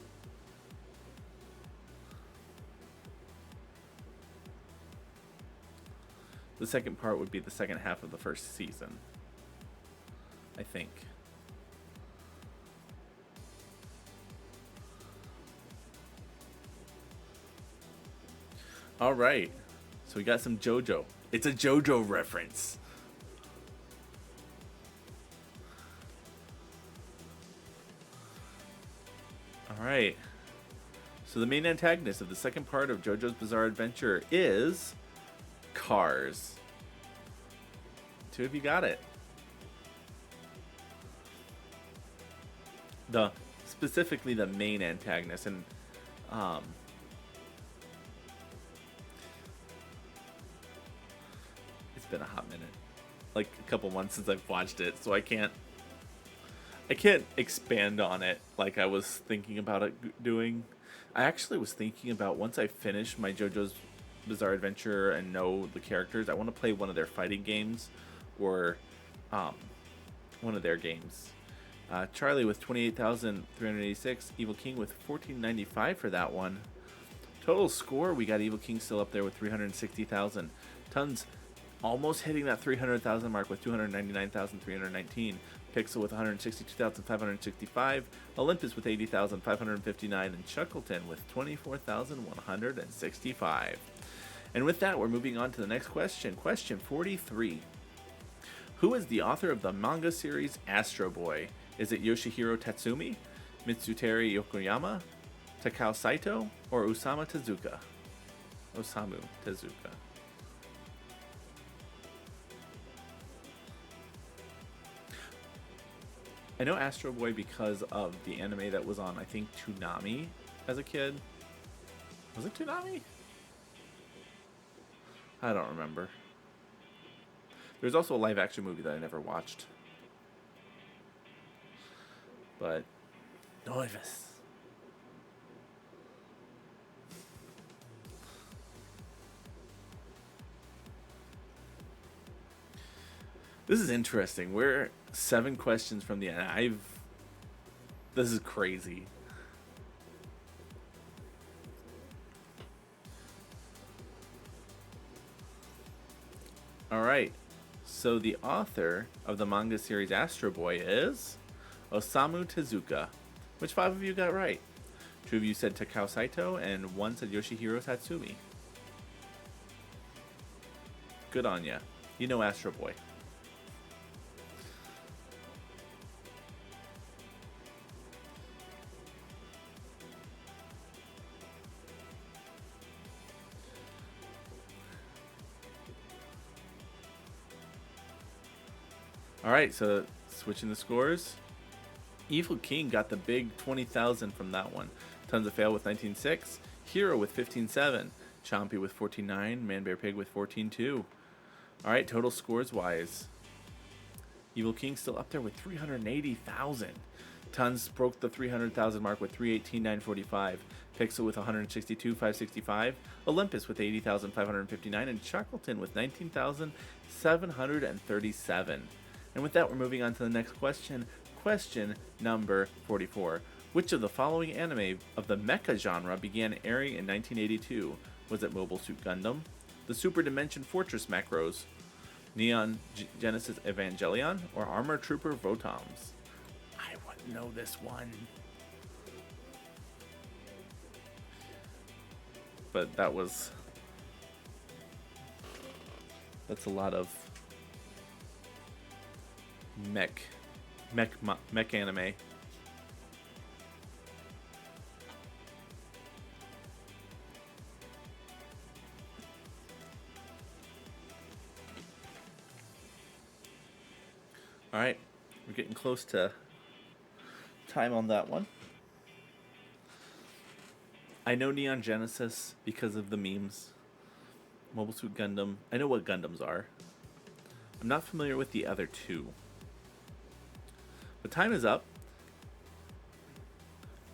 The second part would be the second half of the first season, I think. All right. So we got some JoJo. It's a JoJo reference. All right. So the main antagonist of the second part of JoJo's Bizarre Adventure is Cars. Two of you got it. Specifically the main antagonist, and it's been a hot minute, like a couple months since I've watched it, so I can't expand on it like I was thinking about it doing. I actually was thinking about, once I finish my JoJo's Bizarre Adventure and know the characters, I want to play one of their fighting games, or one of their games. Charlie with 28,386, Evil King with 1495 for that one. Total score, we got Evil King still up there with 360,000. Tons almost hitting that 300,000 mark with 299,319. Pixel with 162,565. Olympus with 80,559. And Chuckleton with 24,165. And with that, we're moving on to the next question. Question 43. Who is the author of the manga series Astro Boy? Is it Yoshihiro Tatsumi, Mitsuteri Yokoyama, Takao Saito, or Osamu Tezuka? I know Astro Boy because of the anime that was on, I think, Toonami as a kid. Was it Toonami? I don't remember. There's also a live action movie that I never watched. But Noivus. This is interesting. We're 7 questions from the end. This is crazy. All right. So the author of the manga series Astro Boy is Osamu Tezuka. Which 5 of you got right? 2 of you said Takao Saito, and 1 said Yoshihiro Tatsumi. Good on ya. You know Astro Boy. Alright, so switching the scores. Evil King got the big 20,000 from that one. Tons of Fail with 19.6. Hero with 15.7. Chompy with 14.9. Man Bear Pig with 14.2. Alright, total scores wise. Evil King still up there with 380,000. Tons broke the 300,000 mark with 318,945. Pixel with 162,565. Olympus with 80,559. And Chuckleton with 19,737. And with that, we're moving on to the next question. Question number 44. Which of the following anime of the mecha genre began airing in 1982? Was it Mobile Suit Gundam, the Super Dimension Fortress Macros, Neon Genesis Evangelion, or Armor Trooper Votoms? I wouldn't know this one. But that's a lot of mech anime. All right, we're getting close to time on that one. I know Neon Genesis because of the memes. Mobile Suit Gundam. I know what Gundams are. I'm not familiar with the other two. But time is up.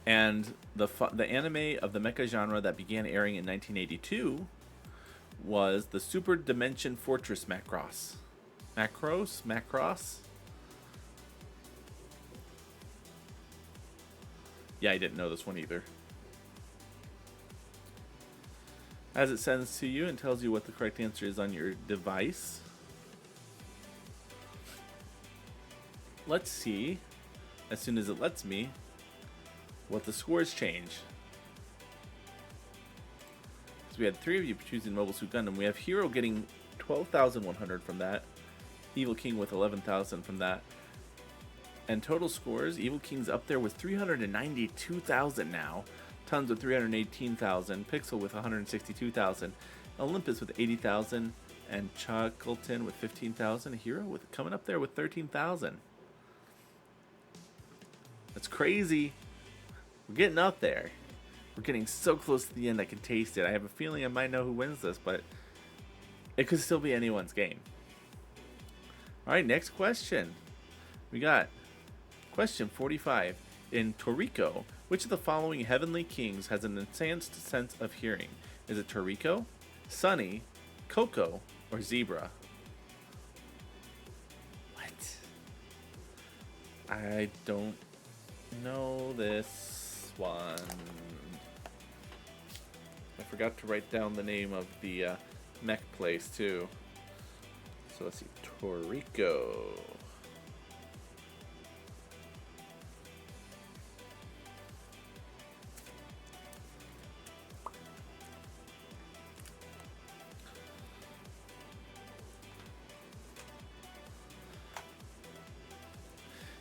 And the anime of the mecha genre that began airing in 1982 was the Super Dimension Fortress Macross. Macross? Yeah, I didn't know this one either. As it sends to you and tells you what the correct answer is on your device. Let's see, as soon as it lets me, what the scores change. So we had 3 of you choosing Mobile Suit Gundam. We have Hero getting 12,100 from that. Evil King with 11,000 from that. And total scores, Evil King's up there with 392,000 now. Tons with 318,000. Pixel with 162,000. Olympus with 80,000. And Chuckleton with 15,000. Hero with coming up there with 13,000. That's crazy. We're getting up there. We're getting so close to the end I can taste it. I have a feeling I might know who wins this, but it could still be anyone's game. Alright, next question. We got question 45. In Toriko, which of the following heavenly kings has an enhanced sense of hearing? Is it Toriko, Sunny, Coco, or Zebra? What? I don't know this one. I forgot to write down the name of the mech place too. So let's see, Toriko.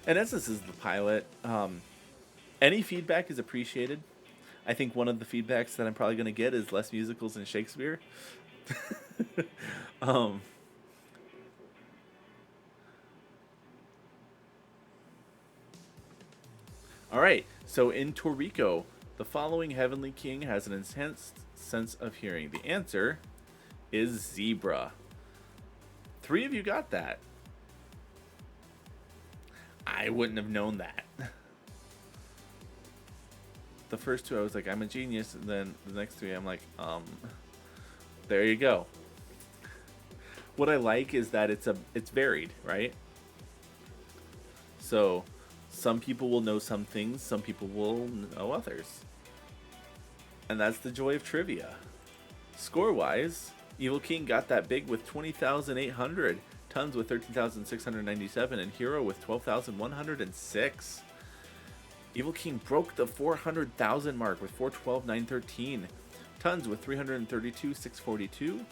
And as this is the pilot, any feedback is appreciated. I think one of the feedbacks that I'm probably going to get is less musicals than Shakespeare. All right, so in Toriko, the following heavenly king has an enhanced sense of hearing. The answer is Zebra. 3 of you got that. I wouldn't have known that. The first 2 I was like, I'm a genius, and then the next 3 I'm like, there you go. What I like is that it's varied, right? So some people will know some things, some people will know others. And that's the joy of trivia. Score-wise, Evil King got that big with 20,800. Tons with 13,697, and Hero with 12,106. Evil King broke the 400,000 mark with 412,913. Tons with 332,642.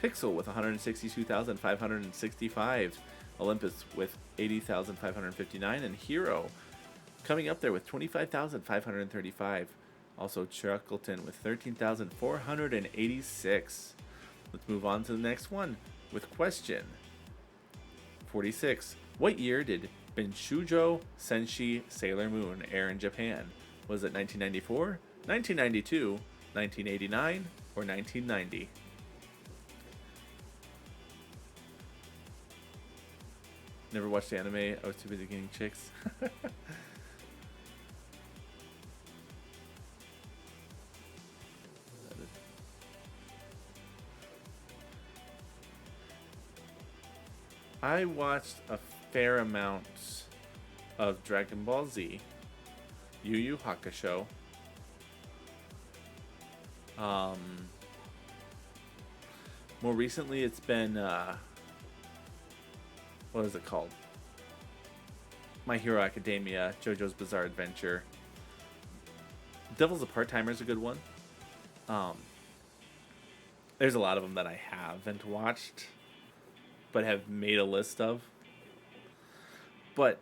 Pixel with 162,565. Olympus with 80,559, and Hero coming up there with 25,535. Also Chuckleton with 13,486. Let's move on to the next one with question 46. What year did Benshujo Senshi Sailor Moon air in Japan? Was it 1994, 1992, 1989, or 1990? Never watched the anime. I was too busy getting chicks. I watched a fair amount of Dragon Ball Z, Yu Yu Hakusho, more recently it's been, what is it called? My Hero Academia, JoJo's Bizarre Adventure. Devil's a Part-Timer is a good one. There's a lot of them that I haven't watched, but have made a list of. But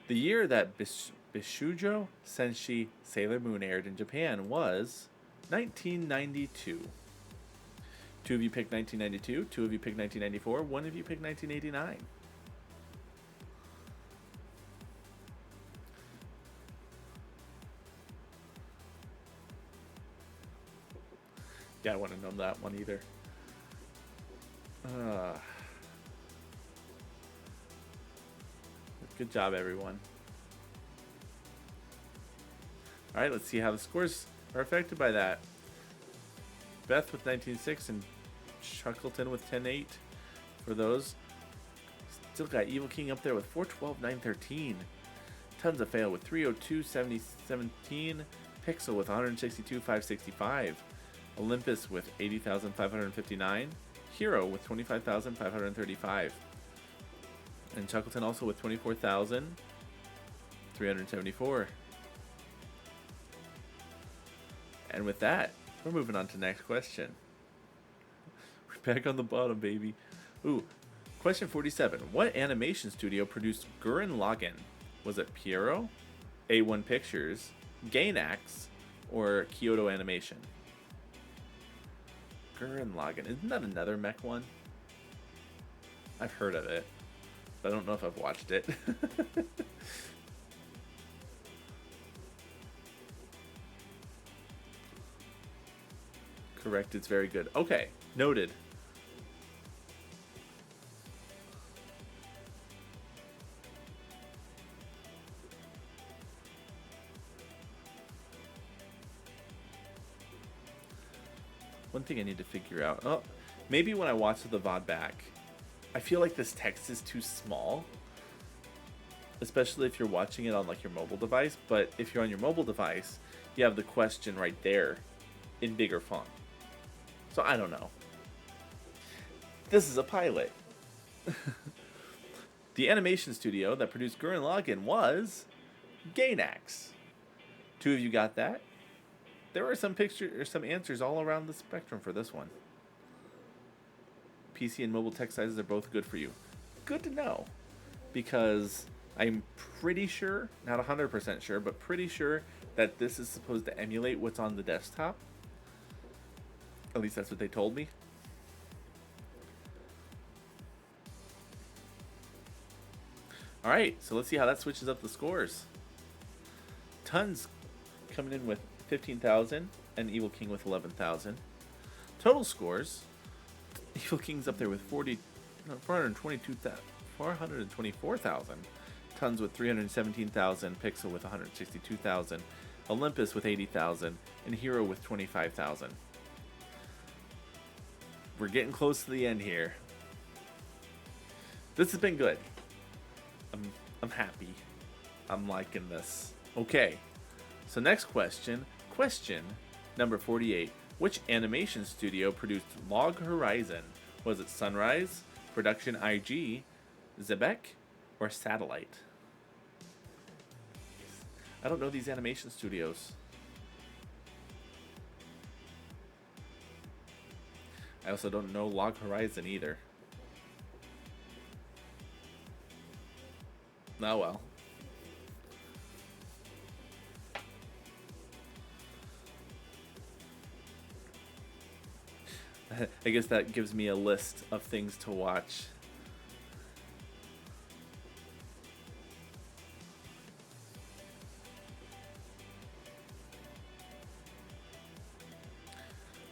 the year that Bishujo Senshi Sailor Moon aired in Japan was 1992. 2 of you picked 1992, 2 of you picked 1994, 1 of you picked 1989. Yeah, I wouldn't have known that one either. Good job, everyone. All right, let's see how the scores are affected by that. Beth with 19.6 and Chuckleton with 10.8 for those. Still got Evil King up there with 412, 913. Tons of Fail with 302, 17. Pixel with 162, 565. Olympus with 80,559. Hero with 25,535. And Chuckleton also with 24,374. And with that, we're moving on to the next question. We're back on the bottom, baby. Ooh, question 47. What animation studio produced Gurren Lagann? Was it Pierrot, A1 Pictures, Gainax, or Kyoto Animation? Gurren Lagann. Isn't that another mech one? I've heard of it, but I don't know if I've watched it. Correct, it's very good. Okay, noted. One thing I need to figure out. Oh, maybe when I watch the VOD back, I feel like this text is too small. Especially if you're watching it on like your mobile device. But if you're on your mobile device, you have the question right there in bigger font. So I don't know. This is a pilot. The animation studio that produced Gurren Lagann was Gainax. 2 of you got that. There are some answers all around the spectrum for this one. PC and mobile text sizes are both good for you. Good to know, because I'm pretty sure, not 100% sure, but pretty sure that this is supposed to emulate what's on the desktop. At least that's what they told me. Alright, so let's see how that switches up the scores. Tons coming in with 15,000 and Evil King with 11,000. Total scores, Evil King's up there with 424,000. Tons with 317,000. Pixel with 162,000. Olympus with 80,000. And Hero with 25,000. We're getting close to the end here. This has been good. I'm happy. I'm liking this. Okay. So next question. Question number 48. Which animation studio produced Log Horizon? Was it Sunrise, Production IG, Zebek, or Satellite? I don't know these animation studios. I also don't know Log Horizon either. Oh well. I guess that gives me a list of things to watch.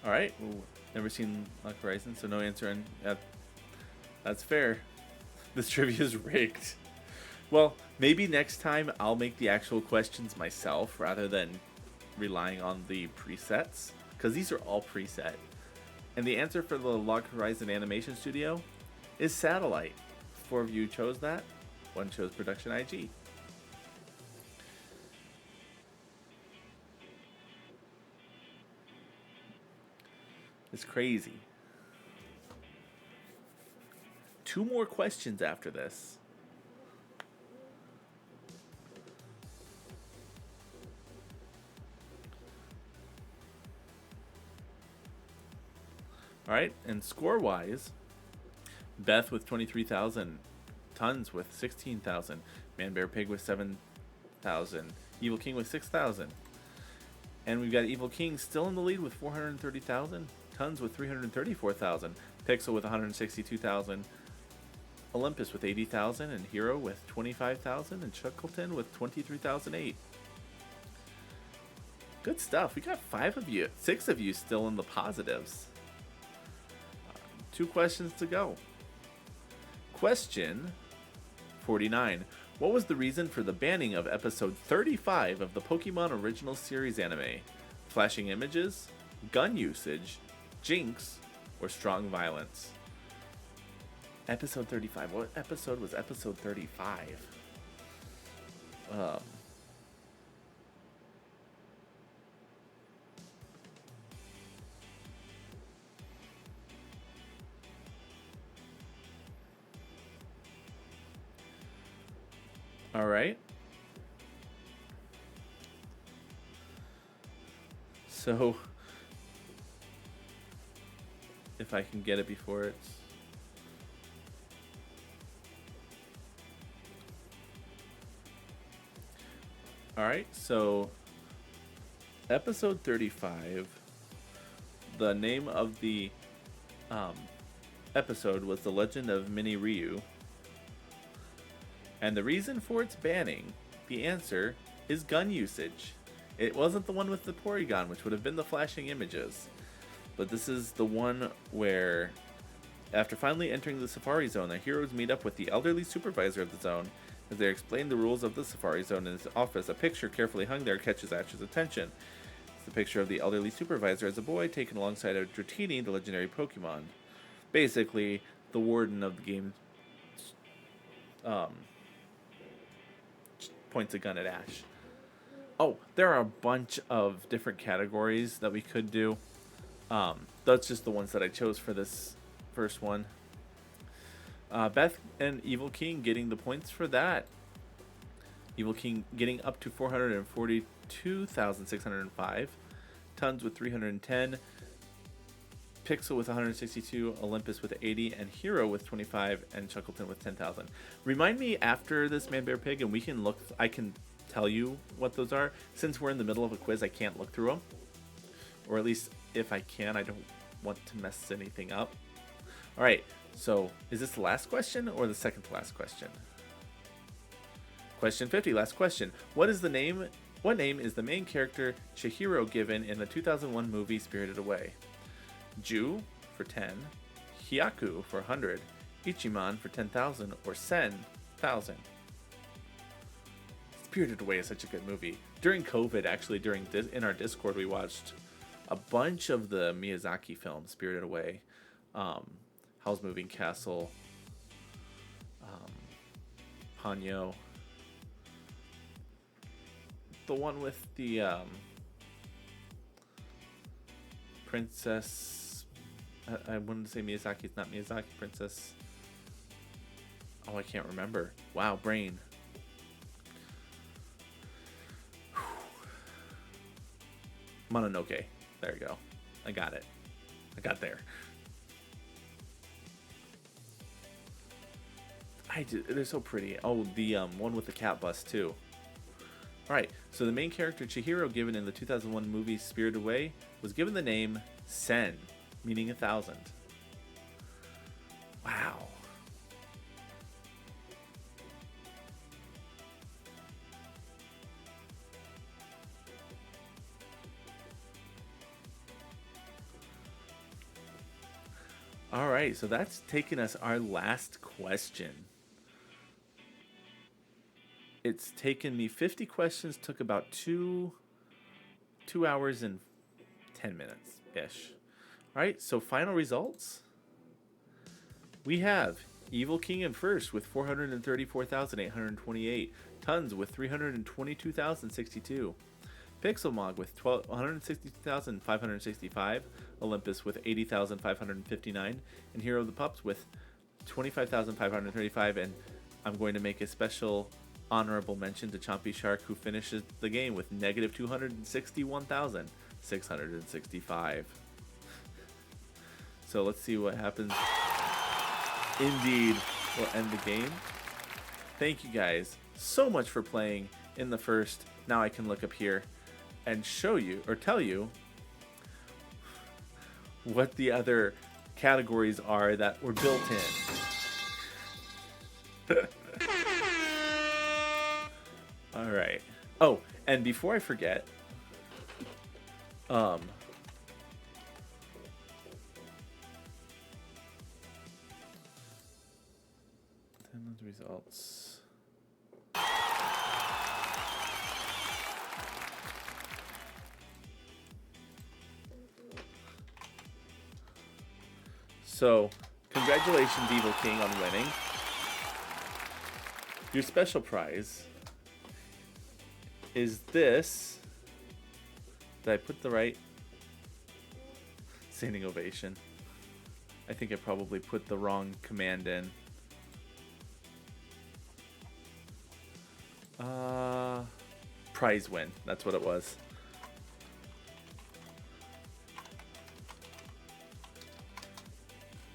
Alright, well, never seen Log Horizon, so no answer on that. That's fair. This trivia is rigged. Well, maybe next time I'll make the actual questions myself rather than relying on the presets, because these are all preset. And the answer for the Log Horizon Animation Studio is Satellite. 4 of you chose that. 1 chose Production IG. It's crazy. 2 more questions after this. Alright, and score-wise, Beth with 23,000, Tons with 16,000, Man Bear Pig with 7,000, Evil King with 6,000. And we've got Evil King still in the lead with 430,000, Tons with 334,000, Pixel with 162,000, Olympus with 80,000, and Hero with 25,000, and Chuckleton with 23,008. Good stuff. We got 6 of you still in the positives. 2 questions to go. Question 49. What was the reason for the banning of episode 35 of the Pokemon Original Series anime? Flashing images, gun usage, jinx, or strong violence? Episode 35. What episode was episode 35? All right. So, if I can get it before it's... Alright, so episode 35, the name of the episode was The Legend of Mini Ryu. And the reason for its banning, the answer, is gun usage. It wasn't the one with the Porygon, which would have been the flashing images. But this is the one where, after finally entering the Safari Zone, the heroes meet up with the elderly supervisor of the zone. As they explain the rules of the Safari Zone in his office, a picture carefully hung there catches Ash's attention. It's the picture of the elderly supervisor as a boy taken alongside a Dratini, the legendary Pokemon. Basically, the warden of the game points a gun at Ash. Oh, there are a bunch of different categories that we could do. That's just the ones that I chose for this first one. Beth and Evil King getting the points for that. Evil King getting up to 442,605. Tons with 310. Pixel with 162. Olympus with 80. And Hero with 25. And Chuckleton with 10,000. Remind me after this Man Bear Pig, and we can look. I can tell you what those are. Since we're in the middle of a quiz, I can't look through them. Or at least if I can, I don't want to mess anything up. All right. So, is this the last question or the second to last question? Question 50, last question. What name is the main character Chihiro given in the 2001 movie Spirited Away? Ju for 10, Hyaku for 100, Ichiman for 10,000, or Sen 1,000? Spirited Away is such a good movie. During COVID, actually, in our Discord, we watched a bunch of the Miyazaki films, Spirited Away, Howl's Moving Castle, Ponyo, the one with the princess. I wanted to say Miyazaki. It's not Miyazaki. Princess. Oh, I can't remember. Wow, brain. Mononoke. There you go. I got it. I got there. They're so pretty. Oh, the one with the cat bus too. Alright, so the main character Chihiro given in the 2001 movie Spirited Away was given the name Sen, meaning 1,000. Wow. Alright, so that's taken us our last question. It's taken me 50 questions, took about 2 hours and 10 minutes ish. All right, so final results. We have Evil King in first with 434,828, Tons with 322,062, Pixelmog with 160,565, Olympus with 80,559, and Hero of the Pups with 25,535. And I'm going to make a special honorable mention to Chompy Shark, who finishes the game with negative 261,665. So let's see what happens. Indeed, we'll end the game. Thank you guys so much for playing in the first. Now I can look up here and show you, or tell you, what the other categories are that were built in. All right. Oh, and before I forget, results. So, congratulations, Evil King, on winning. Your special prize is this. Did I put the right standing ovation? I think I probably put the wrong command in. Prize win. That's what it was.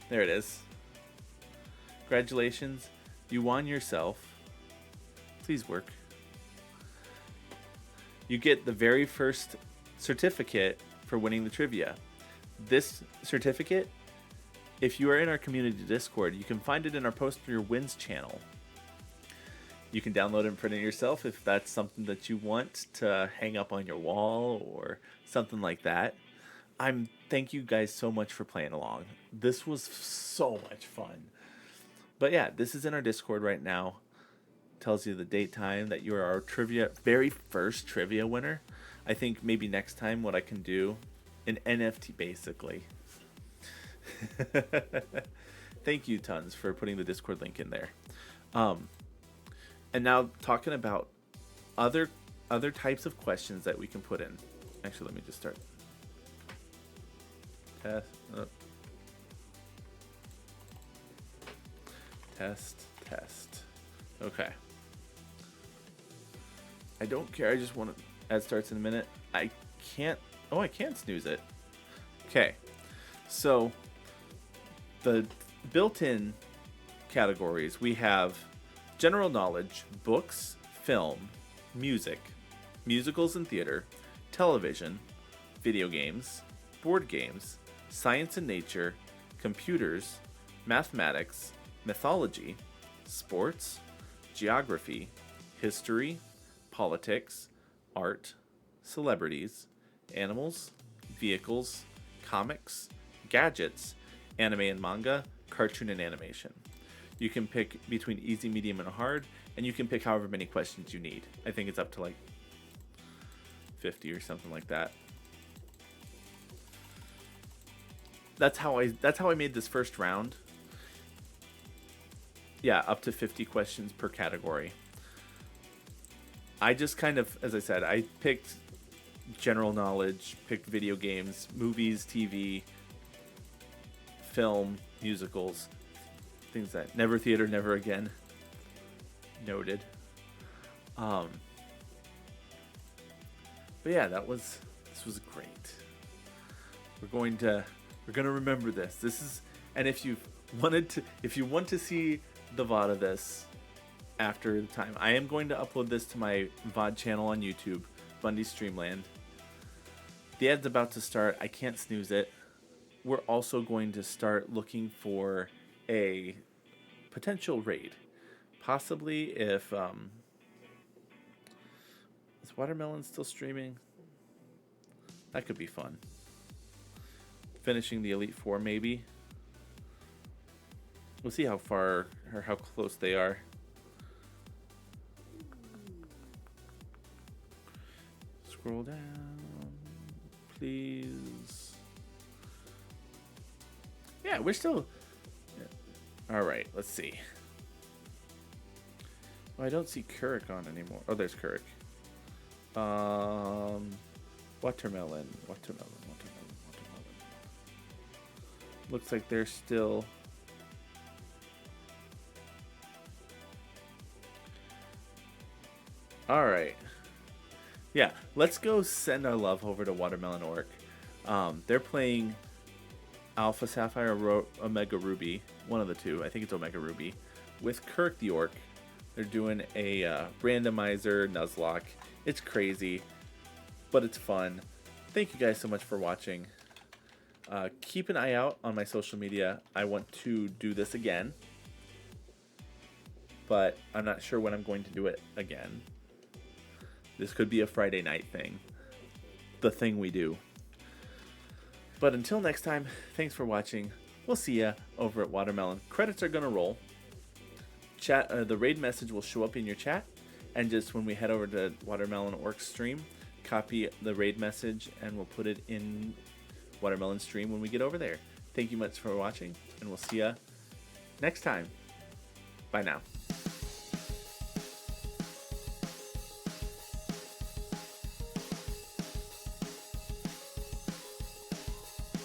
There it is. Congratulations. You won yourself. Please work. You get the very first certificate for winning the trivia. This certificate, if you are in our community Discord, you can find it in our Post Your Wins channel. You can download and print it yourself if that's something that you want to hang up on your wall or something like that. Thank you guys so much for playing along. This was so much fun. But yeah, this is in our Discord right now. Tells you the date, time that you are our very first trivia winner. I think maybe next time what I can do, an NFT basically. Thank you tons for putting the Discord link in there. And now talking about other types of questions that we can put in. Actually, let me just start. Test. Okay. I don't care. I just want to. Ad starts in a minute. I can't. Oh, I can snooze it. Okay. So the built-in categories we have: general knowledge, books, film, music, musicals and theater, television, video games, board games, science and nature, computers, mathematics, mythology, sports, geography, history, politics, art, celebrities, animals, vehicles, comics, gadgets, anime and manga, cartoon and animation. You can pick between easy, medium, and hard, and you can pick however many questions you need. I think it's up to like 50 or something like that. That's how I made this first round. Yeah, up to 50 questions per category. I just kind of, as I said, I picked general knowledge, picked video games, movies, TV, film, musicals, things that never theater, never again. Noted. But yeah, this was great. We're going to remember this. This is, and if you want to see the VOD of this after the time, I am going to upload this to my VOD channel on YouTube, Bundy Streamland. The ad's about to start. I can't snooze it. We're also going to start looking for a potential raid. Possibly if is Watermelon still streaming? That could be fun. Finishing the Elite Four, maybe. We'll see how far or how close they are. Scroll down, please. Yeah, we're still. Yeah. All right, let's see. Oh, I don't see Kurik on anymore. Oh, there's Kurik. Watermelon. Looks like they're still. All right. Yeah, let's go send our love over to Watermelon Orc. They're playing Alpha Sapphire or Omega Ruby, one of the two. I think it's Omega Ruby, with Kirk the Orc. They're doing a randomizer Nuzlocke. It's crazy, but it's fun. Thank you guys so much for watching. Keep an eye out on my social media. I want to do this again, but I'm not sure when I'm going to do it again. This could be a Friday night thing. The thing we do. But until next time, thanks for watching. We'll see ya over at Watermelon. Credits are gonna roll. Chat. The raid message will show up in your chat, and just when we head over to Watermelon Orc stream, copy the raid message, and we'll put it in Watermelon stream when we get over there. Thank you much for watching. and we'll see you next time. Bye now.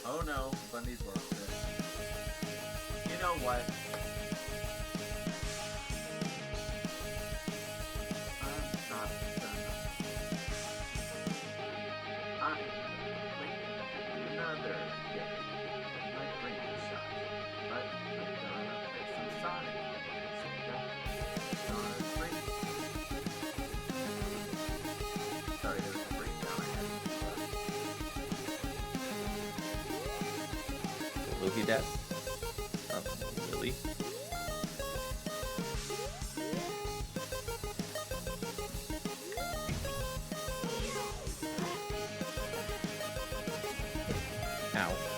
Oh no, Bundy's lost it. You know what? I'm not gonna. I'm wait another hit. My brain is shot. But I'm gonna play some Sonic. Sorry, there was a breakdown I had. Will he death? Really? Ow.